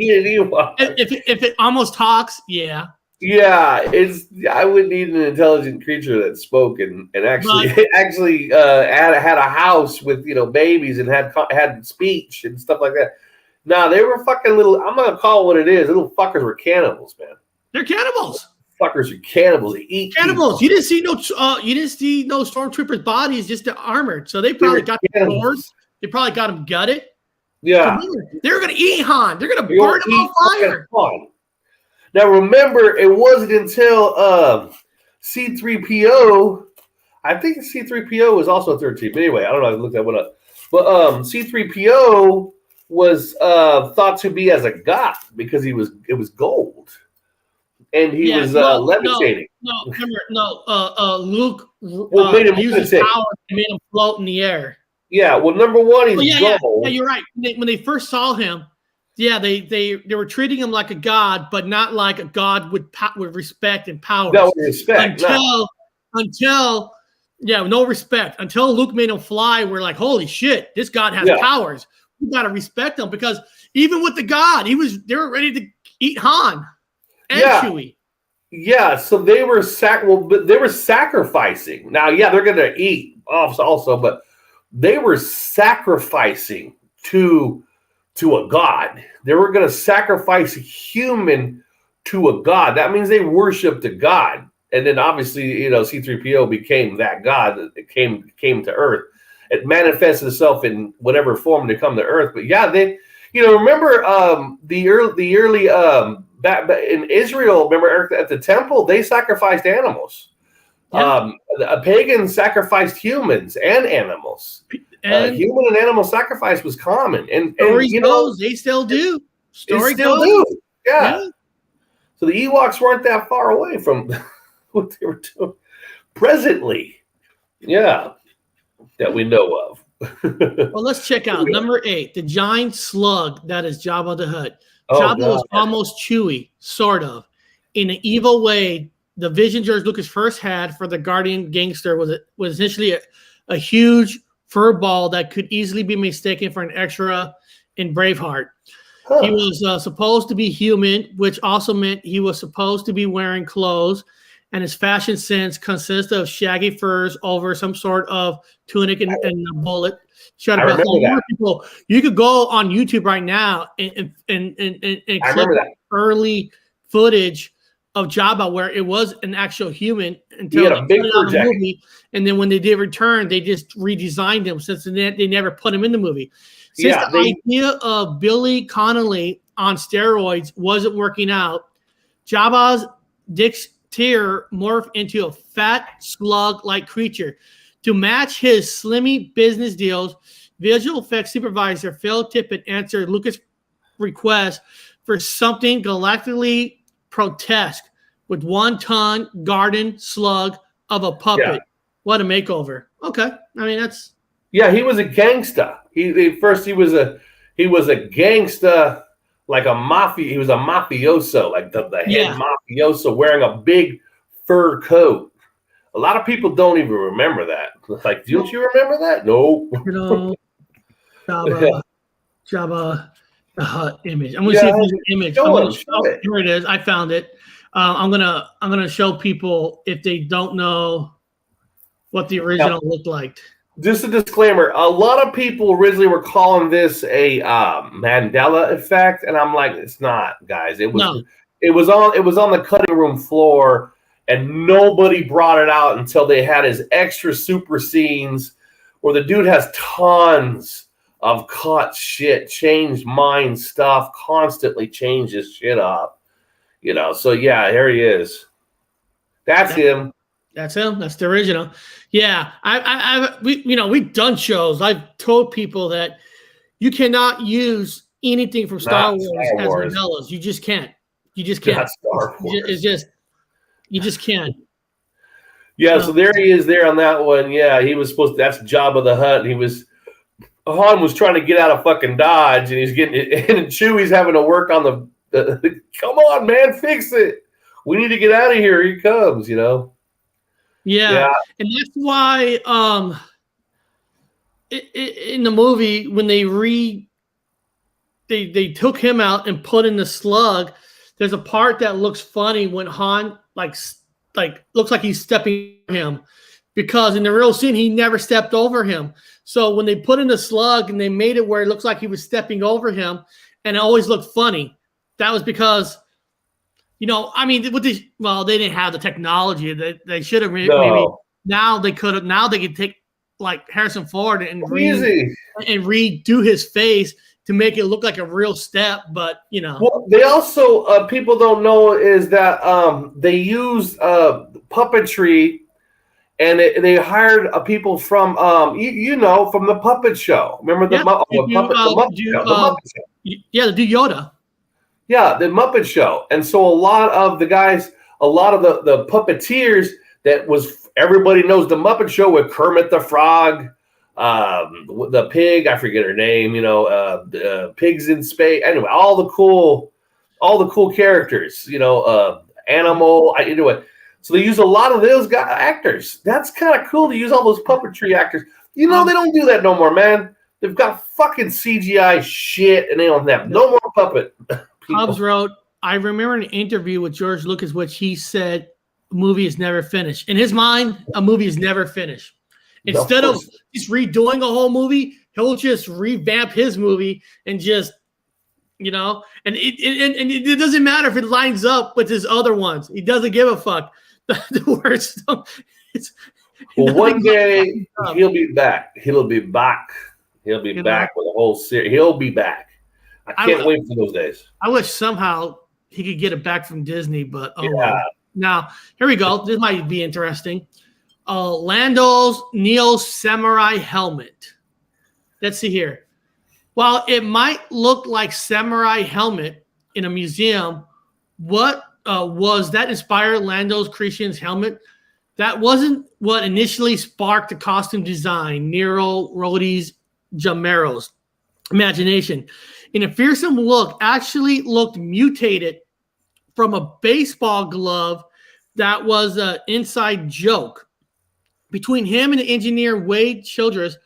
Eat an Ewok. If it almost talks, yeah. Yeah, I would need an intelligent creature that spoke and actually had a house with babies and had speech and stuff like that. Nah, they were fucking little. I'm gonna call it what it is. Little fuckers were cannibals, man. They're cannibals. Fuckers are cannibals. They eat cannibals. People. You didn't see no stormtroopers' bodies, just the armored. So they probably got them bored. They probably got them gutted. Yeah, so they're gonna eat Han. They're gonna burn him on fire. Now remember, it wasn't until C-3PO. I think C-3PO was also 13. But anyway, I don't know. I looked that one up. But C-3PO was thought to be as a god because it was gold, and he was levitating. Luke made him used his power and made him float in the air. Yeah. Well, number one, he's gold. Yeah, you're right. When they first saw him. Yeah, they were treating him like a god, but not like a god with respect and power. No respect. Until no respect. Until Luke made him fly, we're like, holy shit, this god has powers. We gotta respect him because even with the god, they were ready to eat Han and Chewie. Yeah, so they were sacrificing. Now, they're gonna eat also, but they were sacrificing to to a god. They were going to sacrifice a human to a god. That means they worshiped a god. And then obviously, C-3PO became that god that came to Earth. It manifested itself in whatever form to come to Earth. But yeah, they, remember the early back in Israel, remember at the temple, they sacrificed animals. Yeah. Pagans sacrificed humans and animals. And human and animal sacrifice was common. And goes, they still do. Story still do. Yeah. So the Ewoks weren't that far away from what they were doing presently. Yeah. That we know of. Well, let's check out number 8, the giant slug that is Jabba the Hutt. Jabba was almost Chewie, sort of. In an evil way, the vision George Lucas first had for the Guardian gangster was essentially a huge fur ball that could easily be mistaken for an extra in Braveheart. Huh. He was supposed to be human, which also meant he was supposed to be wearing clothes, and his fashion sense consists of shaggy furs over some sort of tunic and a bullet. I remember that. People, you could go on YouTube right now and click early footage of Jabba where it was an actual human until he had a big fur jacket. Movie, and then when they did return, they just redesigned him since they never put him in the movie. Since the idea of Billy Connolly on steroids wasn't working out, Jabba's Tear morphed into a fat slug-like creature. To match his slimy business deals, visual effects supervisor Phil Tippett answered Lucas' request for something galactically grotesque with 1-ton garden slug of a puppet. Yeah. What a makeover. Okay. I mean, that's... Yeah, he was a gangster. He was a gangster, like a mafia. He was a mafioso, like the head mafioso wearing a big fur coat. A lot of people don't even remember that. Like, don't you remember that? No. Jabba the Hutt image. I'm gonna see if there's an image. Here it is. I found it. I'm gonna show people if they don't know what the original looked like. Just a disclaimer: a lot of people originally were calling this a Mandela effect, and I'm like, it's not, guys. It was on the cutting room floor. And nobody brought it out until they had his extra super scenes where the dude has tons of caught shit, changed mind stuff, constantly changes shit up. So yeah, here he is. That's him. That's him. That's the original. Yeah. We've done shows. I've told people that you cannot use anything from Star Wars as Mandelas. You just can't. Not Star Wars. It's just... You just can't. Yeah, so there he is there on that one. Yeah, he was supposed to, that's Jabba the Hutt. Han was trying to get out of fucking Dodge, and and Chewie's having to work on the come on, man, fix it. We need to get out of here. Here he comes, Yeah. And that's why in the movie, when they took him out and put in the slug, there's a part that looks funny when Han like looks like he's stepping on him, because in the real scene he never stepped over him. So when they put in the slug and they made it where it looks like he was stepping over him, and it always looked funny, that was because they didn't have the technology that they should have. Maybe now they could have. Now they could take like Harrison Ford and redo his face to make it look like a real step, but Well, they also people don't know is that they use puppetry, and they hired people from from the puppet show. Remember the Muppet Show? Yeah, they do Yoda. Yeah, the Muppet Show, and so a lot of the puppeteers that was everybody knows the Muppet Show with Kermit the Frog. The pig, I forget her name, pigs in space. Anyway, all the cool characters, animal. So they use a lot of those actors. That's kind of cool to use all those puppetry actors. They don't do that no more, man. They've got fucking CGI shit, and they don't have no more puppet. Hobbs wrote, I remember an interview with George Lucas, which he said, a movie is never finished. In his mind, a movie is never finished. Instead of just redoing a whole movie, he'll just revamp his movie and just you know, and it doesn't matter if it lines up with his other ones. He doesn't give a fuck. The worst. Well, one day he'll be back. He'll be back. He'll be back with a whole series. He'll be back. I can't wait for those days. I wish somehow he could get it back from Disney, but well. Now here we go. This might be interesting. Lando's Neo Samurai helmet. Let's see here. While it might look like samurai helmet in a museum, what was that inspired Lando's Creation's helmet? That wasn't what initially sparked the costume design, Nero Rodi's Jamero's imagination. In a fearsome look, actually looked mutated from a baseball glove that was an inside joke between him and the engineer Wade Childress,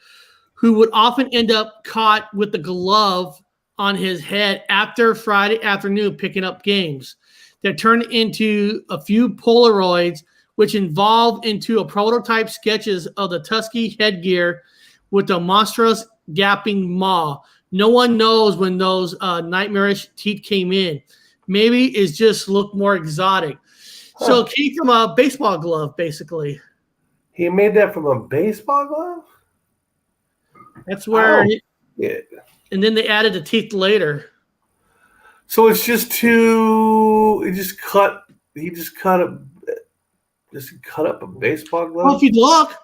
who would often end up caught with the glove on his head after Friday afternoon picking up games. That turned into a few Polaroids, which evolved into a prototype sketches of the Tusky headgear with the monstrous gapping maw. No one knows when those nightmarish teeth came in. Maybe it just looked more exotic. So it came from a baseball glove, basically. He made that from a baseball glove? That's where and then they added the teeth later. So it's just he just cut up a baseball glove? Well, if you look,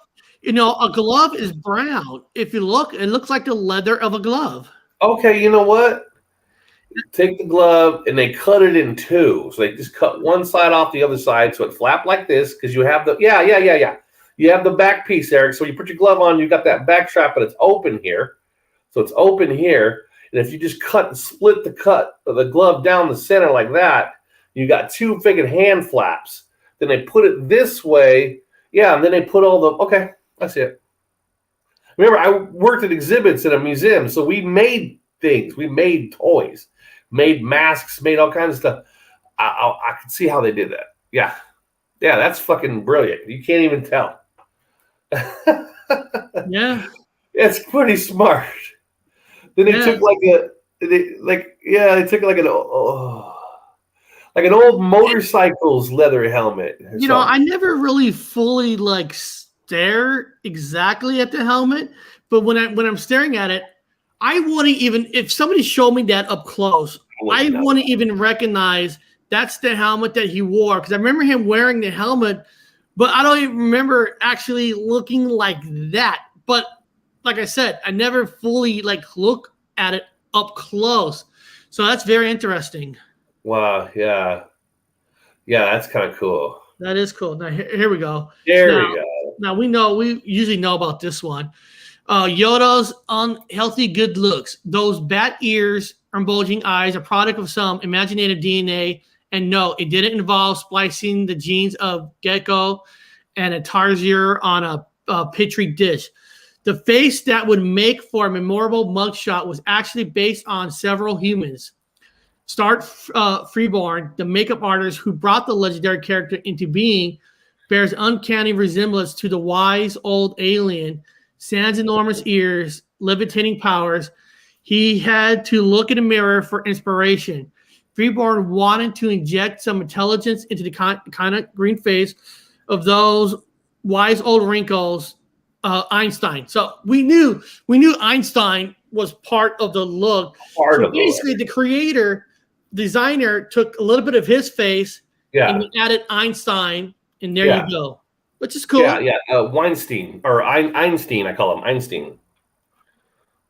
a glove is brown. If you look, it looks like the leather of a glove. Okay, you know what? Take the glove and they cut it in two. So they just cut one side off the other side so it flapped like this because you have the You have the back piece, Eric. So you put your glove on, you got that back strap, but it's open here. So it's open here. And if you just split the glove down the center like that, you got two freaking hand flaps. Then they put it this way. Yeah, and then they put okay, that's it. Remember, I worked at exhibits in a museum, so we made things. We made toys, made masks, made all kinds of stuff. I could see how they did that. Yeah, that's fucking brilliant. You can't even tell. Yeah. It's pretty smart. Then they took an old motorcycle's leather helmet. I never really fully stare exactly at the helmet, but when I'm staring at it, I wouldn't even, if somebody showed me that up close, I wouldn't even recognize that's the helmet that he wore, because I remember him wearing the helmet, but I don't even remember actually looking like that. But like I said, I never fully look at it up close. So that's very interesting. Wow, yeah. Yeah, that's kind of cool. That is cool. Now, here we go. There we go. Now, we usually know about this one. Yoda's unhealthy good looks. Those bat ears and bulging eyes are product of some imaginative DNA. And no, it didn't involve splicing the genes of Gecko and a Tarsier on a petri dish. The face that would make for a memorable mugshot was actually based on several humans. Start Freeborn, the makeup artist who brought the legendary character into being, bears uncanny resemblance to the wise old alien, sans enormous ears, levitating powers. He had to look in a mirror for inspiration. Freeborn wanted to inject some intelligence into the kind of green face of those wise old wrinkles, Einstein. So we knew Einstein was part of the look. Basically, the designer took a little bit of his face and added Einstein, and there you go. Which is cool. Weinstein, or Einstein, I call him Einstein.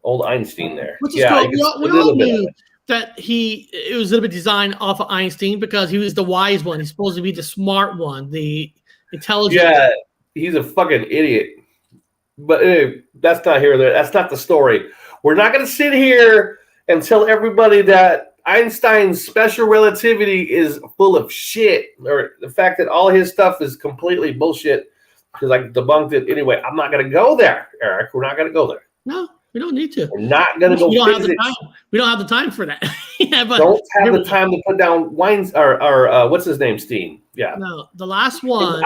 Old Einstein there. Which is cool. We all knew that it was a little bit designed off of Einstein because he was the wise one. He's supposed to be the smart one, the intelligent. Yeah, he's a fucking idiot. But that's not here or there. That's not the story. We're not going to sit here and tell everybody that Einstein's special relativity is full of shit, or the fact that all his stuff is completely bullshit because I debunked it anyway. I'm not going to go there, Eric. We're not going to go there. No, we don't need to. We're not going to go. We don't have the time. We don't have the time for that. But don't have the time to put down what's his name, Steen. Yeah. No, the last one.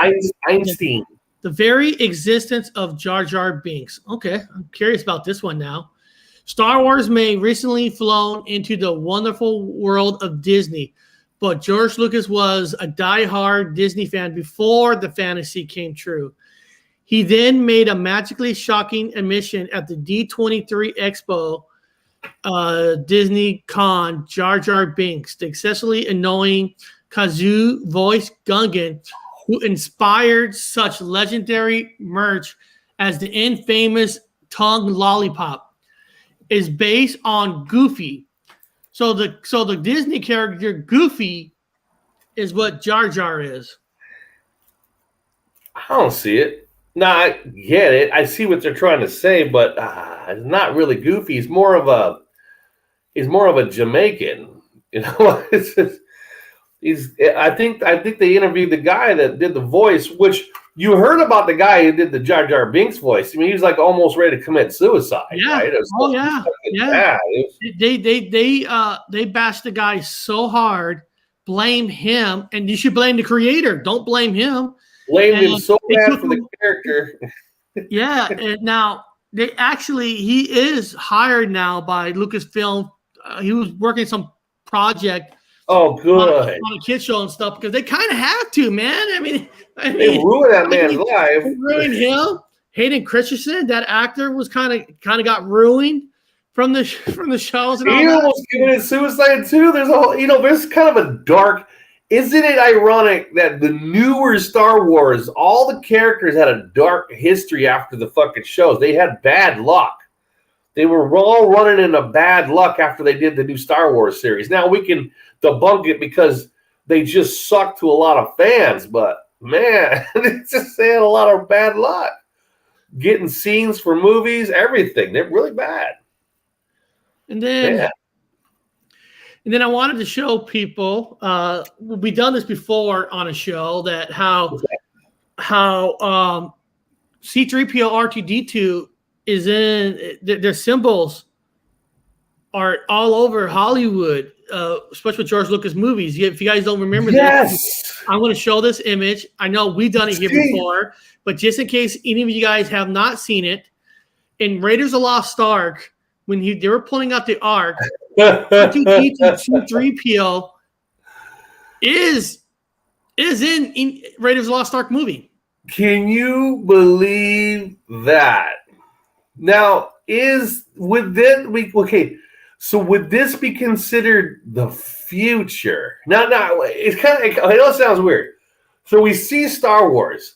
Einstein. The very existence of Jar Jar Binks. Okay, I'm curious about this one now. Star Wars may recently flown into the wonderful world of Disney, but George Lucas was a diehard Disney fan before the fantasy came true. He then made a magically shocking admission at the D23 Expo Disney Con, Jar Jar Binks, the excessively annoying kazoo voice Gungan, who inspired such legendary merch as the infamous tongue lollipop, is based on Goofy. So the Disney character Goofy is what Jar Jar is. I don't see it. No, I get it. I see what they're trying to say, but it's not really Goofy. He's more of a Jamaican. You know, I think they interviewed the guy that did the voice, which you heard about the guy who did the Jar Jar Binks voice. I mean, he was like almost ready to commit suicide. Yeah. Right? They bashed the guy so hard. Blame him, and you should blame the creator. Don't blame him. Blamed him so bad for the character. Yeah, and now he is hired now by Lucasfilm. He was working some project. Oh, good. On a kid show and stuff because they kind of have to, man. I mean, they ruined that man's life. They ruined him. Hayden Christensen, that actor, was kind of got ruined from the shows. And he almost committed suicide too. There's kind of a dark. Isn't it ironic that the newer Star Wars, all the characters had a dark history after the fucking shows? They had bad luck. They were all running into bad luck after they did the new Star Wars series. Now we can debunk it because they just suck to a lot of fans, but man, it's just they had a lot of bad luck. Getting scenes for movies, everything. They're really bad. And then I wanted to show people, we've done this before on a show, that how C-3PO R2-D2 is in, their symbols are all over Hollywood, especially with George Lucas movies. If you guys don't remember this, I'm going to show this image. I know we've done it here before, but just in case any of you guys have not seen it, in Raiders of the Lost Ark, when they were pulling out the Ark, C-3PO is in Raiders of the Lost Ark movie. Can you believe that? Now, would this be considered the future? Now, it's kind of, I know it sounds weird. So we see Star Wars,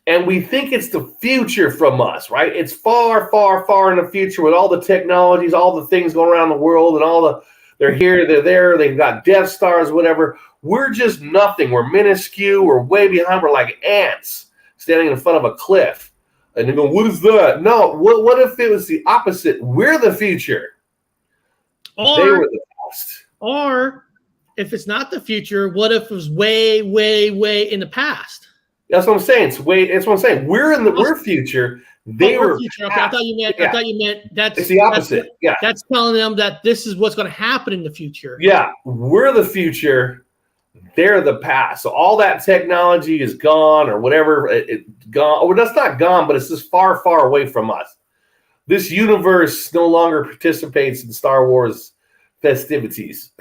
and we think it's the future from us, right? It's far, far, far in the future with all the technologies, all the things going around the world, and they're here, they're there, they've got Death Stars, whatever. We're just nothing. We're minuscule. We're way behind. We're like ants standing in front of a cliff. And they go, what is that? No, what if it was the opposite? We're the future. They were the past. Or if it's not the future, what if it was way, way, way in the past? That's what I'm saying. That's what I'm saying. We're future. They were future. Okay, I thought you meant that's it's the opposite. That's telling them that this is what's going to happen in the future. Yeah, we're the future. They're the past. So all that technology is gone, or whatever. It's gone. Or that's not gone, but it's just far, far away from us. This universe no longer participates in Star Wars festivities.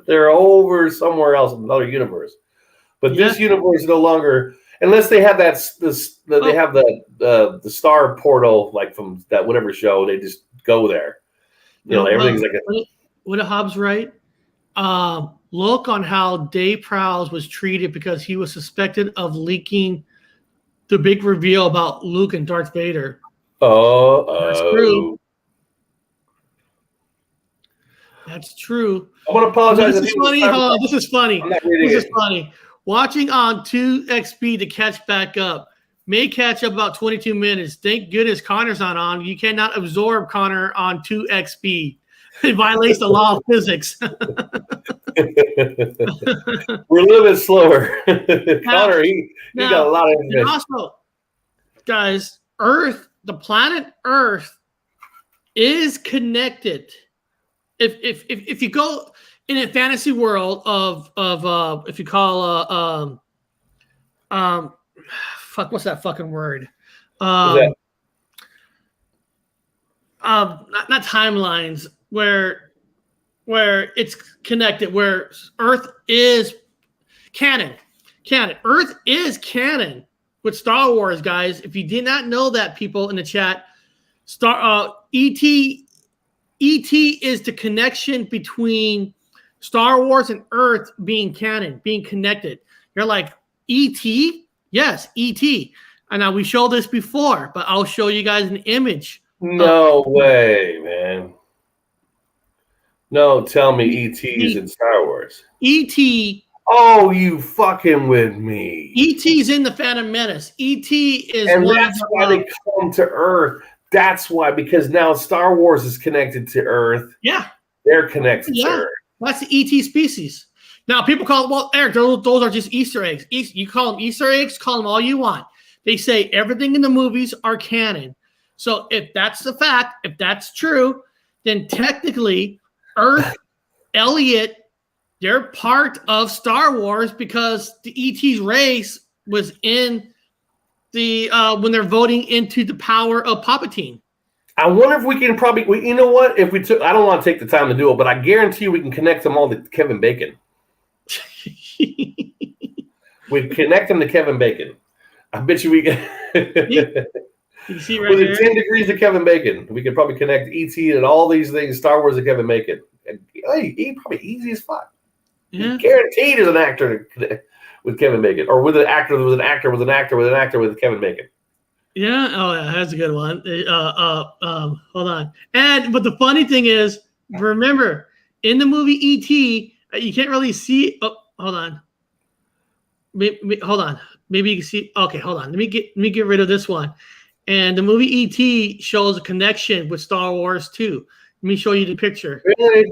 They're over somewhere else in another universe. But this universe no longer, unless they have they have the star portal, like from that whatever show, they just go there. Everything's like what a Hobbs right. Look on how Dave Prowse was treated because he was suspected of leaking the big reveal about Luke and Darth Vader. That's true. That's true. I want to apologize. This is funny. This is funny. This is funny. Watching on 2XP to catch back up. May catch up about 22 minutes. Thank goodness Connor's not on. You cannot absorb Connor on 2XP. It violates the law of physics. We're a little bit slower. Connor, he got a lot of information. Also, guys, Earth, the planet Earth, is connected. If you go in a fantasy world of if you call what's that fucking word? not timelines where it's connected, where Earth is canon. Earth is canon with Star Wars, guys. If you did not know that, people in the chat, ET is the connection between Star Wars and Earth being canon, being connected. You're like, ET? Yes, ET. And we showed this before, but I'll show you guys an image. No way, man. No, tell me ET's in Star Wars. ET. Oh, you fucking with me. ET's in the Phantom Menace. ET is and one that's of why they come to Earth. That's why, because now Star Wars is connected to Earth. Yeah. They're connected to Earth. That's the ET species. Now, people call it, well, Eric, those are just Easter eggs. You call them Easter eggs, call them all you want. They say everything in the movies are canon. So if that's the fact, if that's true, then technically Earth, Elliot, they're part of Star Wars because the ET's race was in the when they're voting into the power of Palpatine. I wonder if we can you know what? If we took, I don't want to take the time to do it, but I guarantee you we can connect them all to Kevin Bacon. We connect them to Kevin Bacon. I bet you we can. You see right Within here? 10 degrees of Kevin Bacon, we could probably connect ET and all these things, Star Wars to Kevin Bacon. And, he probably easy as fuck. Yeah. Guaranteed as an actor with Kevin Bacon, or with an actor with an actor with an actor with an actor with Kevin Bacon. Yeah. Oh, yeah. That's a good one. Hold on. But the funny thing is, remember in the movie E.T., you can't really see. Oh, hold on. Hold on. Maybe you can see. Okay, hold on. Let me get rid of this one. And the movie E.T. shows a connection with Star Wars too. Let me show you the picture. Really?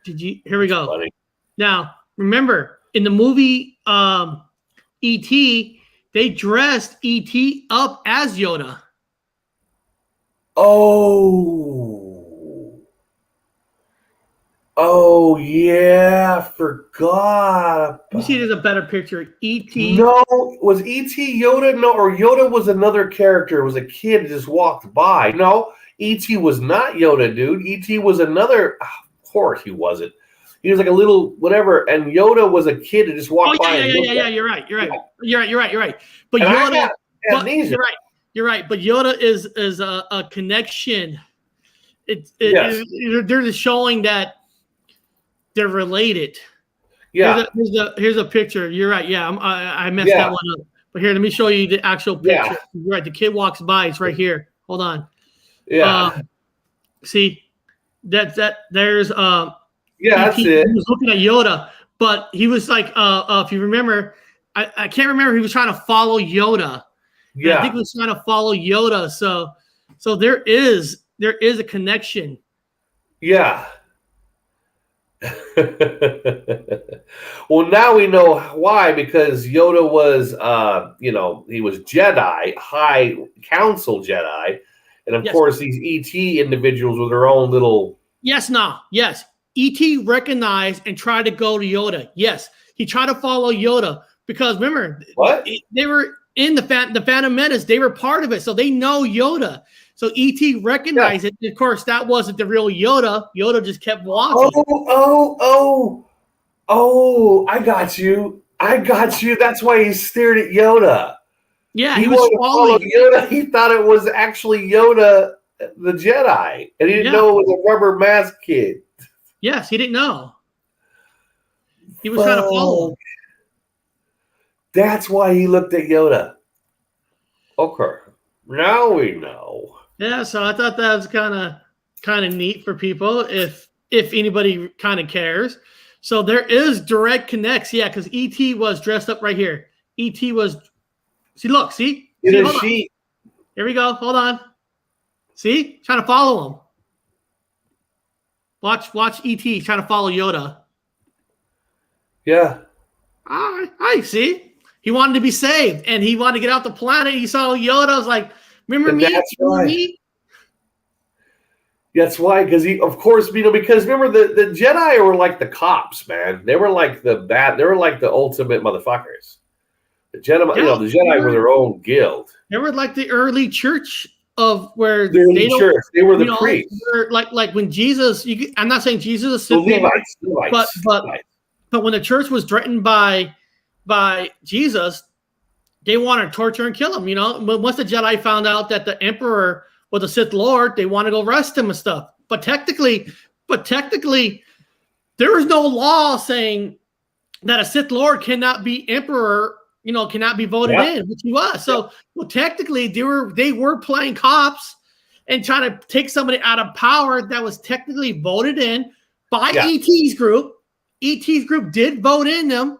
Here we go. Funny. Now, remember, in the movie E.T., they dressed E.T. up as Yoda. Oh, yeah, I forgot. You see there's a better picture. E.T. No, was E.T. Yoda? No, or Yoda was another character. It was a kid that just walked by. No, E.T. was not Yoda, dude. E.T. was another. Of course he wasn't. He was like a little whatever, and Yoda was a kid that just walked by. Yeah. You're right. But And Yoda. amnesia. You're right. But Yoda is a connection. Yes. They're just showing that they're related. Yeah. Here's a picture. You're right. Yeah, I messed that one up. But here, let me show you the actual picture. Yeah. You're right. The kid walks by. It's right here. Hold on. Yeah. See, there's yeah, that's it. He was looking at Yoda, but he was like, if you remember, I can't remember. He was trying to follow Yoda. Yeah. I think he was trying to follow Yoda. So there is a connection. Yeah. Well, now we know why, because Yoda was, he was Jedi, High Council Jedi, and of course these ET individuals with their own little. Yes. E.T. recognized and tried to go to Yoda. Yes, he tried to follow Yoda because remember, what? They were in the Phantom Menace. They were part of it, so they know Yoda. So E.T. recognized it. Of course, that wasn't the real Yoda. Yoda just kept walking. Oh! I got you. That's why he stared at Yoda. Yeah, he was following Yoda. He thought it was actually Yoda, the Jedi, and he didn't know it was a rubber mask kid. Yes, he didn't know. He was trying to follow him. That's why he looked at Yoda. Okay, now we know. Yeah, so I thought that was kind of neat for people if anybody kind of cares. So there is direct connects, yeah, because E.T. was dressed up right here. E.T. was see. Here we go. Hold on. See, trying to follow him. Watch E.T. trying to follow Yoda. Yeah. I see. He wanted to be saved, and he wanted to get off the planet. He saw Yoda. I was like, remember me? That's right. That's why, because because remember the Jedi were like the cops, man. They were like they were like the ultimate motherfuckers. The Jedi, the Jedi were their own guild. They were like the early church of where They're they the church. They were the priests. like when Jesus. I'm not saying Jesus is The Sith Lord, Levites. but when the church was threatened by Jesus, they wanted to torture and kill him. You know, but once the Jedi found out that the Emperor was a Sith Lord, they wanted to go arrest him and stuff. But technically, there is no law saying that a Sith Lord cannot be Emperor. You know, cannot be voted in, which he was. So, well, technically, they were playing cops and trying to take somebody out of power that was technically voted in by ET's group. ET's group did vote into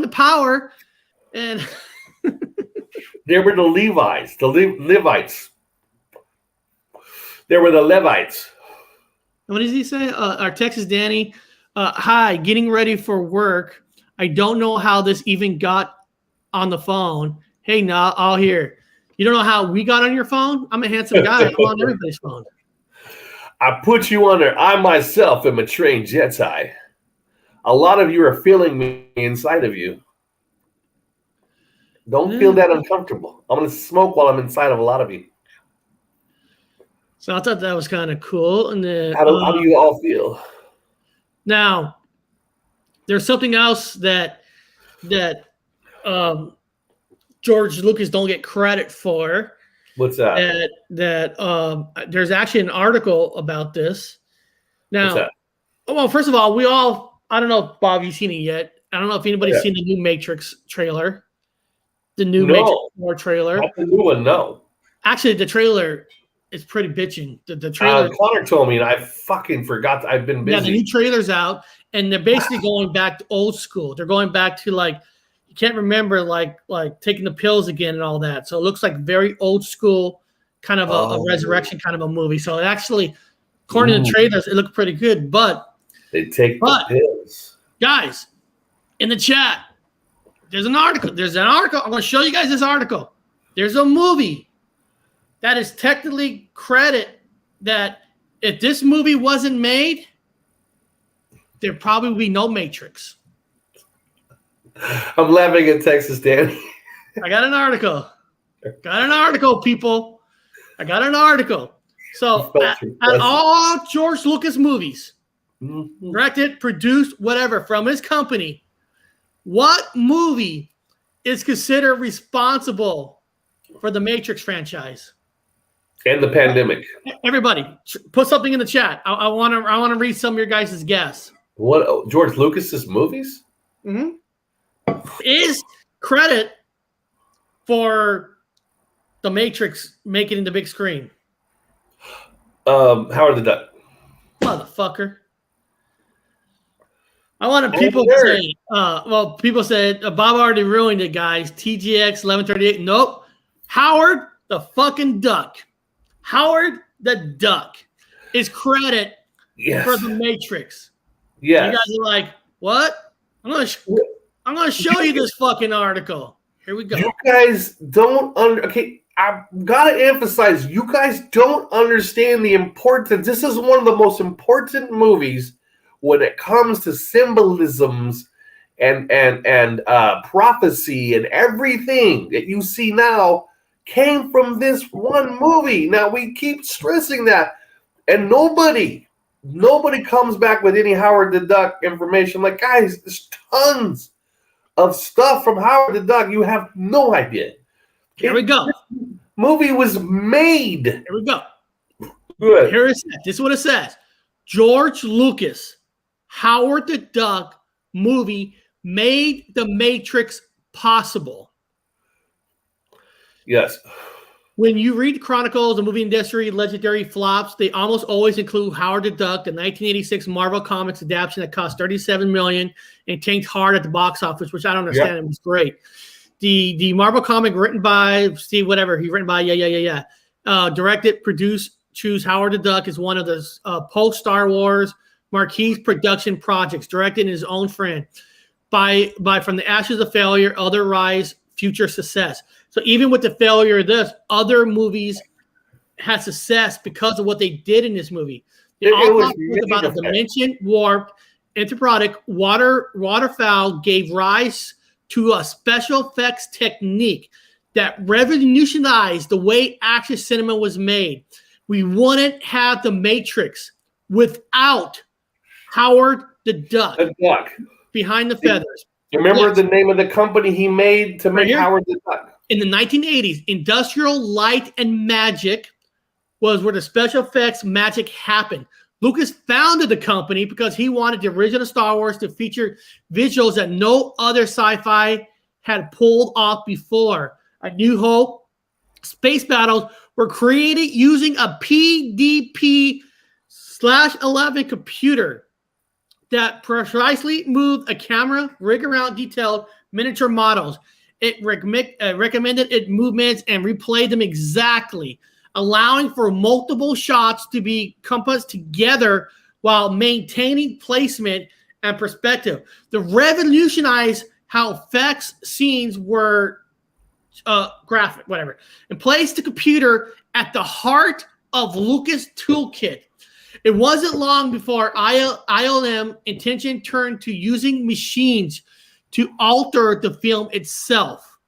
power, and they were the Levites, Levites. They were the Levites. What does he say? Our Texas Danny, hi, getting ready for work. I don't know how this even got on the phone. Hey, nah, all here. You don't know how we got on your phone? I'm a handsome guy. I'm on everybody's phone. I put you under. I myself am a trained Jedi. A lot of you are feeling me inside of you. Don't feel that uncomfortable. I'm going to smoke while I'm inside of a lot of you. So I thought that was kind of cool. And then, how do you all feel? Now, there's something else that George Lucas don't get credit for. What's that? There's actually an article about this. Now, well, first of all, I don't know if Bob, you've seen it yet. I don't know if anybody's seen the new Matrix trailer. The new Matrix 4 trailer. Not the new one, no. Actually, the trailer is pretty bitching. The trailer. Connor told me, and I fucking forgot. I've been busy. Yeah, the new trailer's out, and they're basically going back to old school. They're going back to you can't remember like taking the pills again and all that. So it looks like very old school, kind of a resurrection kind of a movie. So it actually, according to the trailers, it looked pretty good. But they take the pills. Guys, in the chat, there's an article. I'm going to show you guys this article. There's a movie that is technically credit that if this movie wasn't made, there probably would be no Matrix. I'm laughing at Texas Danny. I got an article. People. I got an article. So at all George Lucas movies, directed, produced, whatever, from his company, what movie is considered responsible for the Matrix franchise? And the pandemic. Everybody, put something in the chat. I want to read some of your guys' guess. What George Lucas's movies? Mm-hmm. Is credit for the Matrix making it in the big screen? Howard the Duck. Motherfucker. I wanted people to say, people said, Bob already ruined it, guys. TGX 1138. Nope. Howard the fucking Duck. Howard the Duck is credit for the Matrix. Yeah. You guys are like, what? I'm gonna show you this fucking article. Here we go. You guys don't I've got to emphasize, you guys don't understand the importance. This is one of the most important movies when it comes to symbolisms and prophecy, and everything that you see now came from this one movie. Now we keep stressing that, and nobody comes back with any Howard the Duck information. Like, guys, there's tons of stuff from Howard the Duck. You have no idea. Here we go. Movie was made. Here we go. Good. Here it is. This is what it says. George Lucas, Howard the Duck movie made the Matrix possible. Yes. When you read chronicles of movie industry legendary flops, they almost always include Howard the Duck, the 1986 Marvel Comics adaptation that cost $37 million and tanked hard at the box office, which I don't understand. It was great. The Marvel comic written by Steve, whatever, directed, produced, choose Howard the Duck is one of the post Star Wars marquee production projects, directed in his own friend. By From the Ashes of Failure, Other Rise, Future Success. So even with the failure of this, other movies had success because of what they did in this movie. It was about a dimension warped, interproduct, waterfowl gave rise to a special effects technique that revolutionized the way action cinema was made. We wouldn't have The Matrix without Howard the Duck, behind the feathers. You remember the name of the company he made to make Howard the Duck? In the 1980s, Industrial Light and Magic was where the special effects magic happened. Lucas founded the company because he wanted the original Star Wars to feature visuals that no other sci-fi had pulled off before. A New Hope, space battles were created using a PDP/11 computer that precisely moved a camera, rig around detailed miniature models. It recommended its movements and replayed them exactly, allowing for multiple shots to be compassed together while maintaining placement and perspective. The revolutionized how effects scenes were graphic, whatever, and placed the computer at the heart of Lucas' toolkit. It wasn't long before ILM intention turned to using machines to alter the film itself.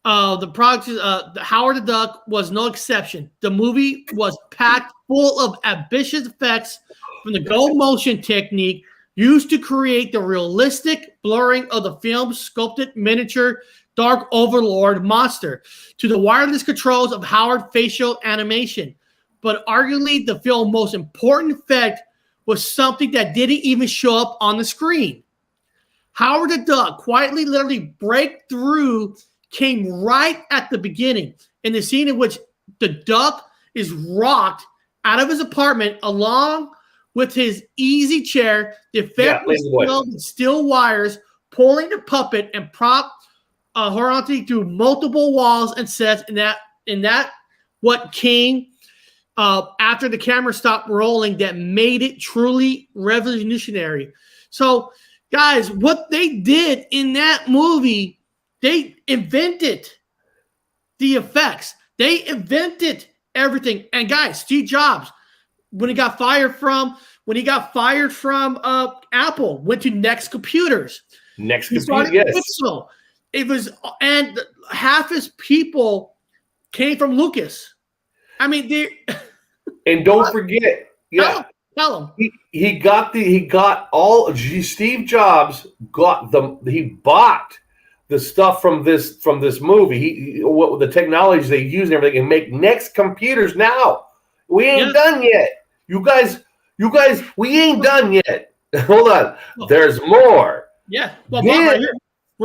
The Howard the Duck was no exception. The movie was packed full of ambitious effects from the go motion technique used to create the realistic blurring of the film's sculpted miniature Dark Overlord monster to the wireless controls of Howard facial animation. But arguably the film's most important effect was something that didn't even show up on the screen. Howard the Duck quietly, literally break through came right at the beginning in the scene in which the duck is rocked out of his apartment along with his easy chair. The effect was filled with steel wires pulling the puppet and prop horizontally through multiple walls and sets. And that what came after the camera stopped rolling that made it truly revolutionary. So, guys, what they did in that movie, they invented the effects. They invented everything. And guys, Steve Jobs, when he got fired from Apple, went to Next Computers. Next Computers, yes. Pixel. It was, and half his people came from Lucas. I mean, they. And don't forget, tell him. Steve Jobs he bought the stuff from this movie. What the technologies they use and everything, and make Next Computers now. We ain't done yet. You guys, we ain't done yet. Hold on. There's more. Yeah. Well, Bob, right here.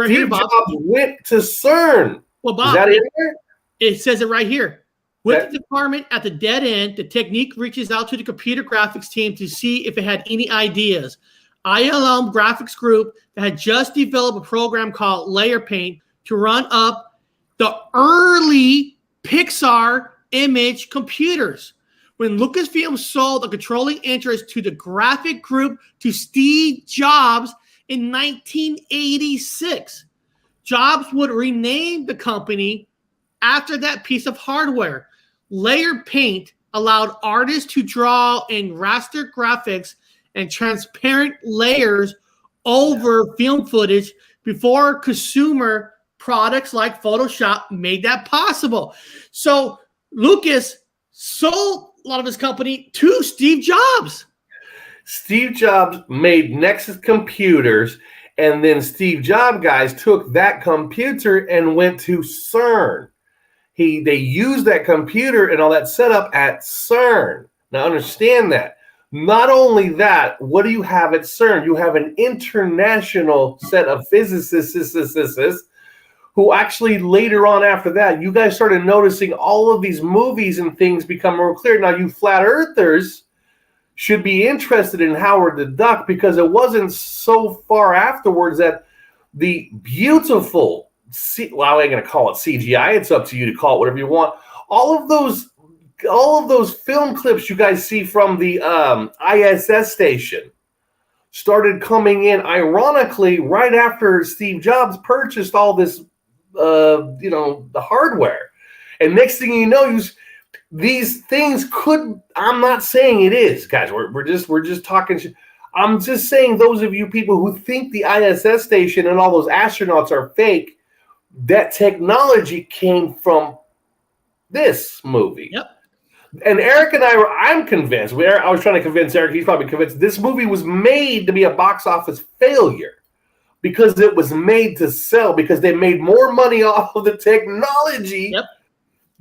Steve Jobs went to CERN. Well, Bob, is that in here? It says it right here. With the department at the dead end, the technique reaches out to the computer graphics team to see if it had any ideas. ILM graphics group that had just developed a program called Layer Paint to run up the early Pixar image computers. When Lucasfilm sold a controlling interest to the graphic group to Steve Jobs in 1986, Jobs would rename the company after that piece of hardware. Layer Paint allowed artists to draw in raster graphics and transparent layers over film footage before consumer products like Photoshop made that possible. So Lucas sold a lot of his company to Steve Jobs. Steve Jobs made Nexus Computers, and then Steve Jobs guys took that computer and went to CERN. They used that computer and all that setup at CERN. Now understand that. Not only that, what do you have at CERN? You have an international set of physicists who actually later on after that, you guys started noticing all of these movies and things become more clear. Now you flat earthers should be interested in Howard the Duck because it wasn't so far afterwards that the beautiful, well, I ain't going to call it CGI. It's up to you to call it whatever you want. All of those film clips you guys see from the ISS station started coming in, ironically, right after Steve Jobs purchased all this, the hardware. And next thing you know, these things could. I'm not saying it is, guys. We're just talking. I'm just saying those of you people who think the ISS station and all those astronauts are fake. that technology came from this movie. Yep. And Eric and I'm convinced, I was trying to convince Eric, he's probably convinced, this movie was made to be a box office failure because it was made to sell, because they made more money off of the technology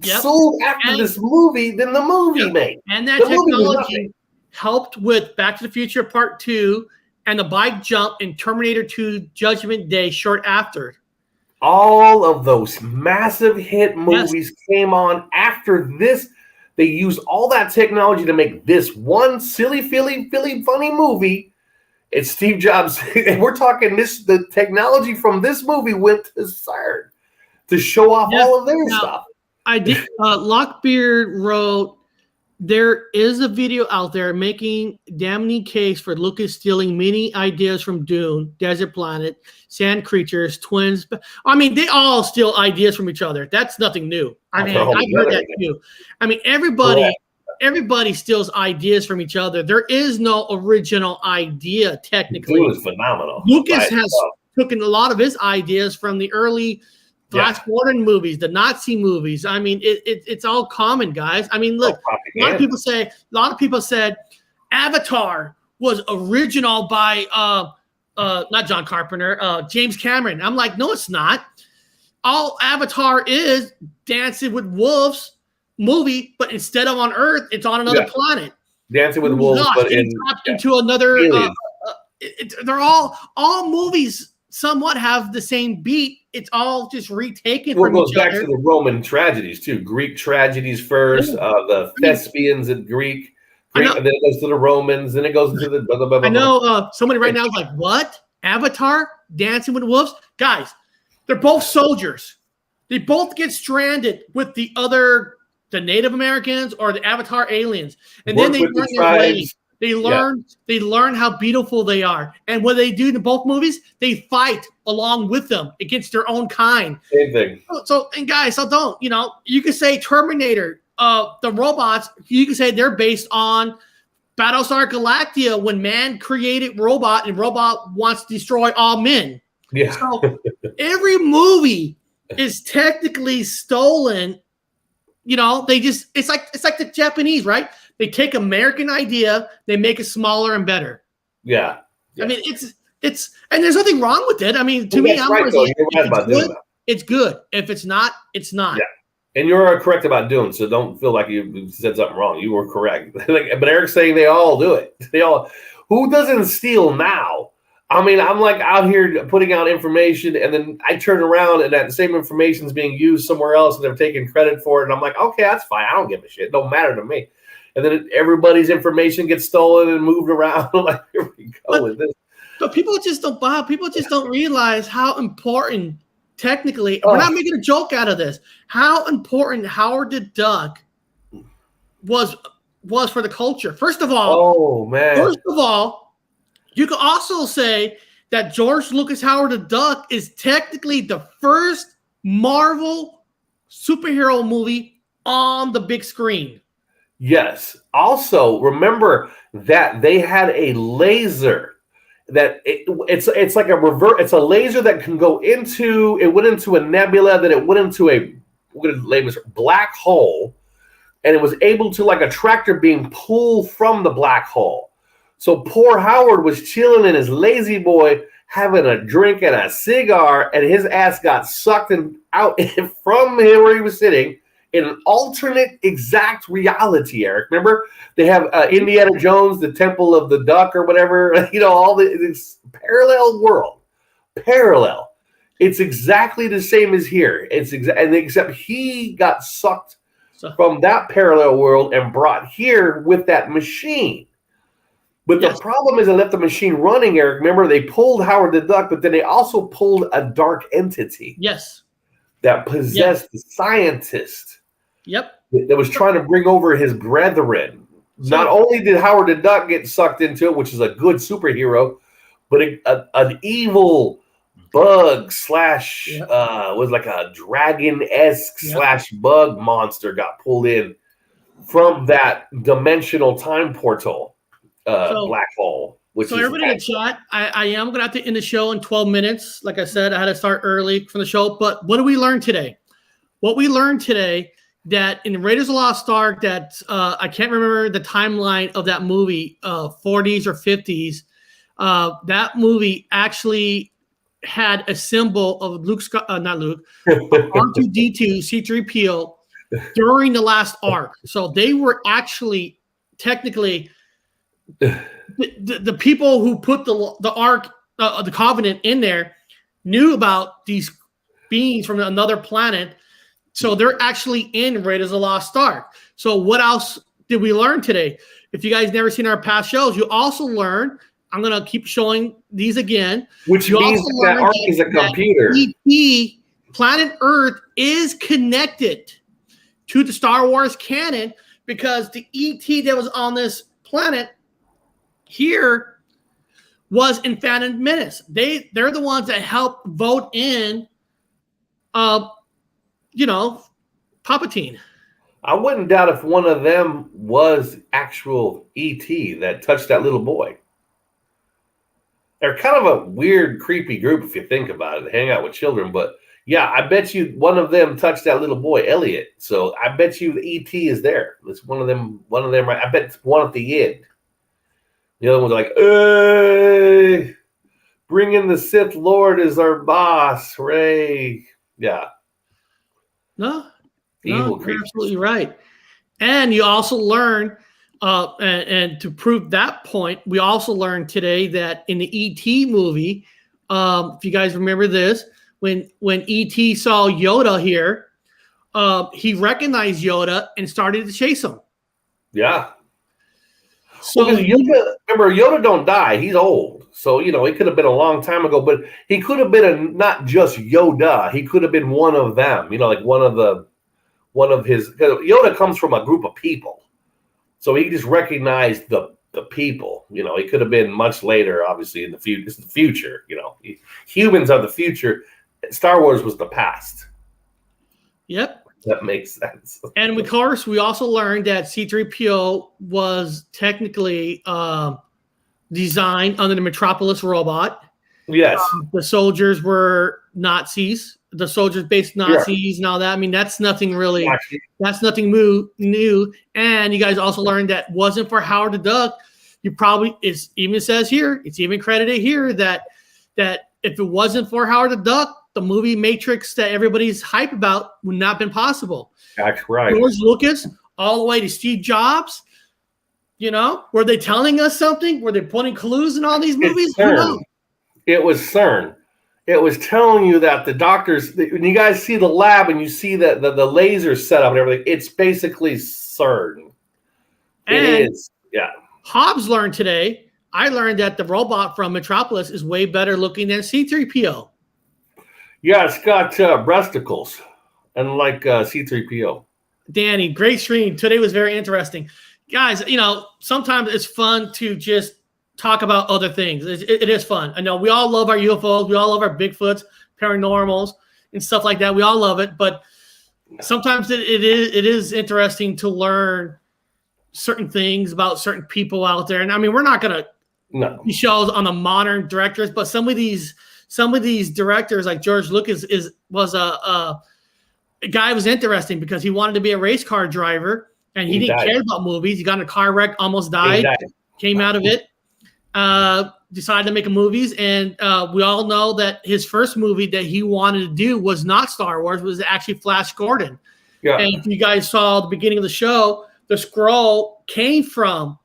sold after this movie than the movie made. And that technology helped with Back to the Future Part 2 and the bike jump in Terminator 2 Judgment Day short after. All of those massive hit movies came on after this. They used all that technology to make this one silly, funny movie. It's Steve Jobs. And we're talking the technology from this movie went to CERN to show off all of their stuff. I did. Lockbeard wrote, there is a video out there making damning case for Lucas stealing many ideas from Dune, Desert Planet, Sand Creatures, Twins. I mean, they all steal ideas from each other. That's nothing new. I mean, I've heard that too. I mean, everybody steals ideas from each other. There is no original idea, technically. Dune is phenomenal. Lucas has taken a lot of his ideas from the early Flash Gordon movies, the Nazi movies. I mean, it's all common, guys. I mean, look, a lot of people said Avatar was original by not John Carpenter, James Cameron. I'm like, no, it's not. All Avatar is Dancing with Wolves movie, but instead of on Earth, it's on another planet. Dancing with Wolves, but into another. They're all movies. Somewhat have the same beat. It's all just retaken from each other. It goes back to the Roman tragedies too. Greek tragedies first, the thespians in Greek, and then it goes to the Romans, then it goes to the. Blah, blah, blah, I know somebody right now is like, "What? Avatar? Dancing with Wolves?" Guys, they're both soldiers. They both get stranded with the Native Americans or the Avatar aliens, and then they learn their ways. They learn how beautiful they are. And what they do in both movies, they fight along with them against their own kind. Same thing. So guys, you can say Terminator, the robots, you can say they're based on Battlestar Galactica when man created robot and robot wants to destroy all men. Yeah. So every movie is technically stolen. It's like the Japanese, right? They take American idea, they make it smaller and better. Yeah. I mean, it's and there's nothing wrong with it. I mean, to me, it's good. If it's not, it's not. Yeah. And you're correct about Dune, so don't feel like you said something wrong. You were correct. But Eric's saying they all do it. Who doesn't steal now? I mean, I'm like out here putting out information, and then I turn around and that same information is being used somewhere else, and they're taking credit for it. And I'm like, okay, that's fine. I don't give a shit. It don't matter to me. And then everybody's information gets stolen and moved around. Like, here we go with this. But people just don't, Bob. People just don't realize how important, technically, we're not making a joke out of this, how important Howard the Duck was for the culture. First of all, you could also say that George Lucas Howard the Duck is technically the first Marvel superhero movie on the big screen. Yes. Also, remember that they had a laser that it's like it's a laser that can go into, it went into a nebula, then it went into a black hole, and it was able to, like a tractor beam, pull from the black hole. So poor Howard was chilling in his lazy boy, having a drink and a cigar, and his ass got sucked out from where he was sitting in an alternate exact reality, Eric. Remember, they have Indiana Jones, the Temple of the Duck or whatever, all this parallel world. Parallel. It's exactly the same as here. Except he got sucked from that parallel world and brought here with that machine. But the problem is they left the machine running, Eric. Remember, they pulled Howard the Duck, but then they also pulled a dark entity. Yes. That possessed the scientist. Yep. That was trying to bring over his brethren. Not only did Howard the Duck get sucked into it, which is a good superhero, but an evil bug / was like a dragon-esque / bug monster got pulled in from that dimensional time portal black hole. Which So is everybody in the chat, I am going to have to end the show in 12 minutes. Like I said, I had to start early from the show. But what did we learn today? What we learned today that in Raiders of the Lost Ark, that I can't remember the timeline of that movie, 40s or 50s. That movie actually had a symbol of not Luke, R2D2, C3PO during the last arc. So they were actually technically the people who put the ark, the Covenant in there knew about these beings from another planet. So they're actually in Raiders of the Lost Ark. So what else did we learn today? If you guys never seen our past shows, you also learned, I'm going to keep showing these again. Which you means that ark is a computer. ET, planet Earth, is connected to the Star Wars canon because the ET that was on this planet here was in Phantom Menace. They're the ones that helped vote in Palpatine. I wouldn't doubt if one of them was actual ET that touched that little boy. They're kind of a weird, creepy group if you think about it. They hang out with children, but yeah, I bet you one of them touched that little boy, Elliot. So I bet you the ET is there. It's one of them. Right? I bet it's one at the end. The other one's like, "Hey, bring in the Sith Lord as our boss, hooray!" Yeah. No, Evil you're absolutely right. And you also learn, and to prove that point, we also learned today that in the E.T. movie, if you guys remember this, when E.T. saw Yoda here, he recognized Yoda and started to chase him. Yeah. So Yoda don't die. He's old. So, it could have been a long time ago, but he could have been not just Yoda. He could have been one of them, like one of his, Yoda comes from a group of people. So he just recognized the people, he could have been much later, obviously in the future. It's the future, humans are the future. Star Wars was the past. Yep. That makes sense. And of course, we also learned that C-3PO was technically designed under the Metropolis robot. Yes. The soldiers were Nazis. The soldiers based Nazis and all that. I mean, that's nothing really. That's nothing new. And you guys also learned that wasn't for Howard the Duck. It's even says here. It's even credited here that if it wasn't for Howard the Duck, the movie Matrix that everybody's hype about would not have been possible. That's right. George Lucas, all the way to Steve Jobs. Were they telling us something? Were they putting clues in all these movies? Who knows? It was CERN. It was telling you that the doctors, when you guys see the lab and you see that the laser set up and everything, it's basically CERN. It is. Yeah. Hobbs learned today. I learned that the robot from Metropolis is way better looking than C-3PO. Yeah, it's got breasticles, unlike C-3PO. Danny, great stream. Today was very interesting. Guys, sometimes it's fun to just talk about other things. It is fun. I know we all love our UFOs. We all love our Bigfoots, paranormals, and stuff like that. We all love it. But sometimes it is interesting to learn certain things about certain people out there. And I mean, we're not going to be shows on the modern directors, but some of these directors like George Lucas was a guy who was interesting because he wanted to be a race car driver and he didn't care about movies. He got in a car wreck, almost died, came out of it, decided to make movies. And we all know that his first movie that he wanted to do was not Star Wars, was actually Flash Gordon. Yeah. And if you guys saw the beginning of the show, the scroll came from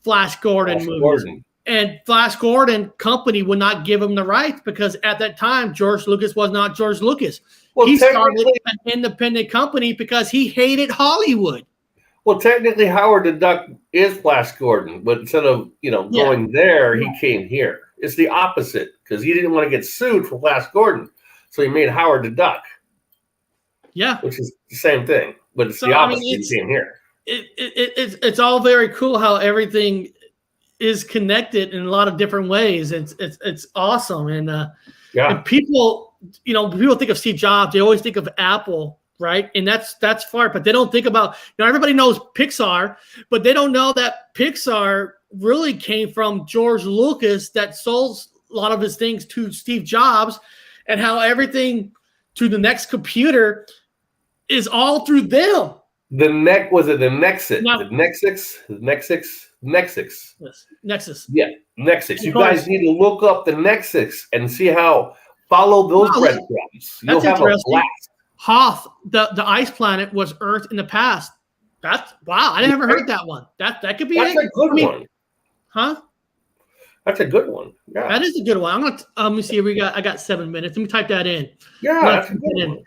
Flash Gordon movies. And Flash Gordon company would not give him the rights because at that time, George Lucas was not George Lucas. Well, he started an independent company because he hated Hollywood. Well, technically, Howard the Duck is Flash Gordon, but instead of going there, he came here. It's the opposite because he didn't want to get sued for Flash Gordon, so he made Howard the Duck. Yeah, which is the same thing, but it's the opposite. He came here. It's all very cool how everything is connected in a lot of different ways. It's awesome, and people think of Steve Jobs, they always think of Apple. Right. And that's far, but they don't think about, everybody knows Pixar, but they don't know that Pixar really came from George Lucas that sold a lot of his things to Steve Jobs, and how everything to the next computer is all through them. The Nexus? No. The Nexus. Yes. Nexus. Yeah, Nexus. You guys need to look up the Nexus and see how follow those breadcrumbs. You'll have a blast. Hoth, the ice planet, was Earth in the past. That's wow. I never heard that one. That could be a good one. Huh? That's a good one. Yeah, that is a good one. I'm gonna let me see. I got 7 minutes. Let me type that in. Yeah, that's a good one.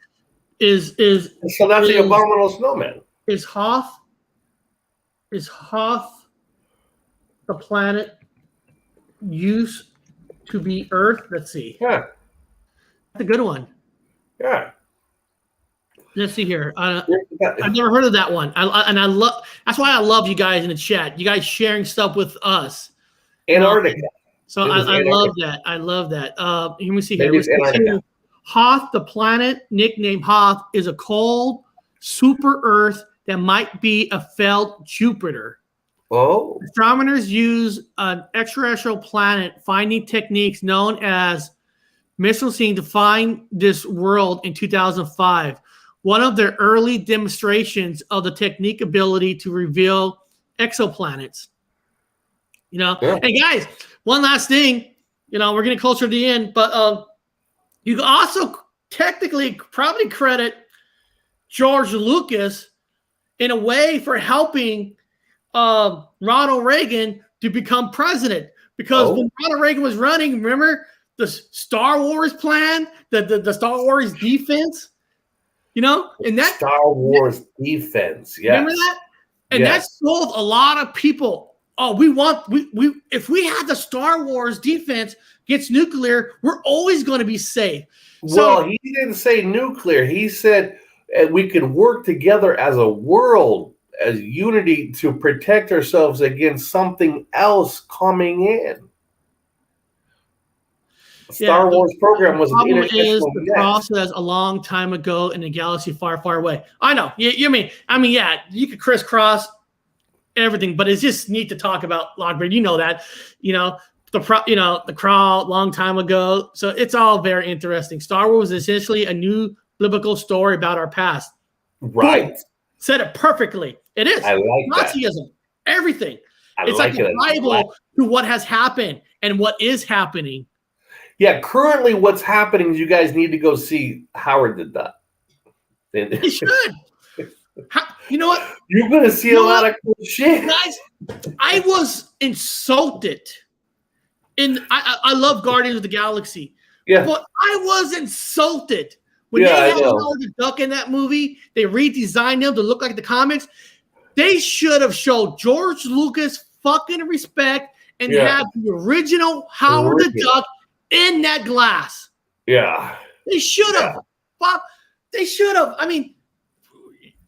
So that's the abominable snowman. Is Hoth the planet used to be Earth? Let's see. Yeah, that's a good one. Yeah. Let's see here. I've never heard of that one. I love. That's why I love you guys in the chat. You guys sharing stuff with us. Antarctica. So I love that. I love that. Let me see here. Hoth, the planet nicknamed Hoth, is a cold super Earth that might be a failed Jupiter. Oh. Astronomers use an extraterrestrial planet finding techniques known as Missile to find this world in 2005. One of their early demonstrations of the technique ability to reveal exoplanets. Yeah. Hey guys, one last thing. We're getting closer to the end, but you can also technically probably credit George Lucas in a way for helping Ronald Reagan to become president. Because when Ronald Reagan was running, remember the Star Wars plan, the Star Wars defense? And that Star Wars defense, yes. Remember that? And that sold a lot of people. Oh, we if we had the Star Wars defense against nuclear, we're always going to be safe. Well, he didn't say nuclear. He said we could work together as a world, as unity, to protect ourselves against something else coming in. Star Wars program was an international the process a long time ago in a galaxy far, far away. I know. You mean, you could crisscross everything, but it's just neat to talk about Lockbird. You know that. The crawl long time ago. So it's all very interesting. Star Wars is essentially a new biblical story about our past. Right. Boom. Said it perfectly. It is. I like Nazism. Everything. It's like a Bible to what has happened and what is happening. Yeah, currently what's happening is you guys need to go see Howard the Duck. You should. You know what? You're going to see a lot of cool shit. Guys, I was insulted. I love Guardians of the Galaxy. Yeah. But I was insulted. When they had Howard the Duck in that movie, they redesigned him to look like the comics. They should have showed George Lucas fucking respect and have the original Howard the Duck in that glass. Yeah. They should have. Bob, they should have.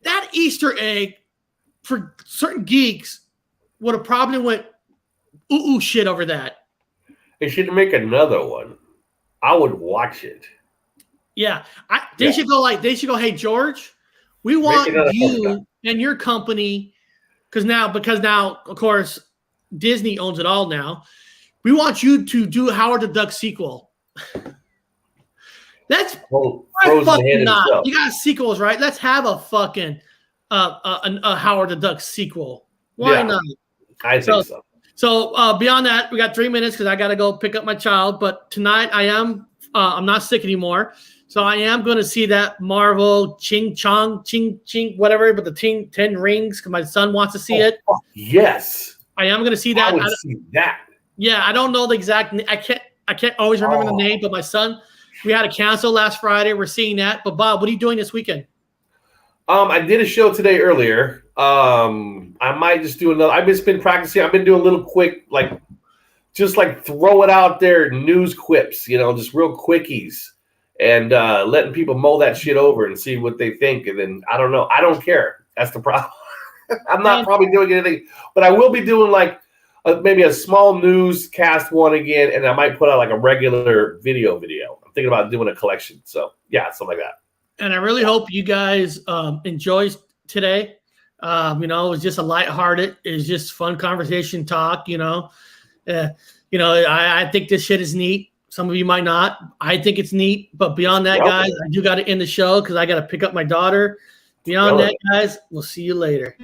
That Easter egg for certain geeks would have probably went ooh shit over that. They should make another one. I would watch it. Yeah. They should go, hey George, we want you and your company, because now, of course, Disney owns it all now. We want you to do Howard the Duck sequel. That's fucking not. You got sequels, right? Let's have a fucking a Howard the Duck sequel. Why not? I think so. So beyond that, we got 3 minutes because I got to go pick up my child. But tonight I'm not sick anymore. So I am going to see that Marvel Ching, whatever, but the 10 Rings because my son wants to see it. Yes. I am going to see that. I would see that. Yeah, I don't know the exact. I can't always remember the name, but my son, we had to cancel last Friday. We're seeing that. But Bob, what are you doing this weekend? I did a show today earlier. I might just do another. I've just been practicing. I've been doing a little quick, just throw it out there, news quips, just real quickies, and letting people mull that shit over and see what they think. And then I don't know. I don't care. That's the problem. I'm not probably doing anything, but I will be doing maybe a small newscast one again, and I might put out a regular video. I'm thinking about doing a collection. So yeah, something like that. And I really hope you guys enjoy today. You know, it was just a lighthearted. It was just fun conversation talk. I think this shit is neat. Some of you might not. I think it's neat. But beyond that, guys, I do got to end the show because I got to pick up my daughter. Beyond that, guys, we'll see you later.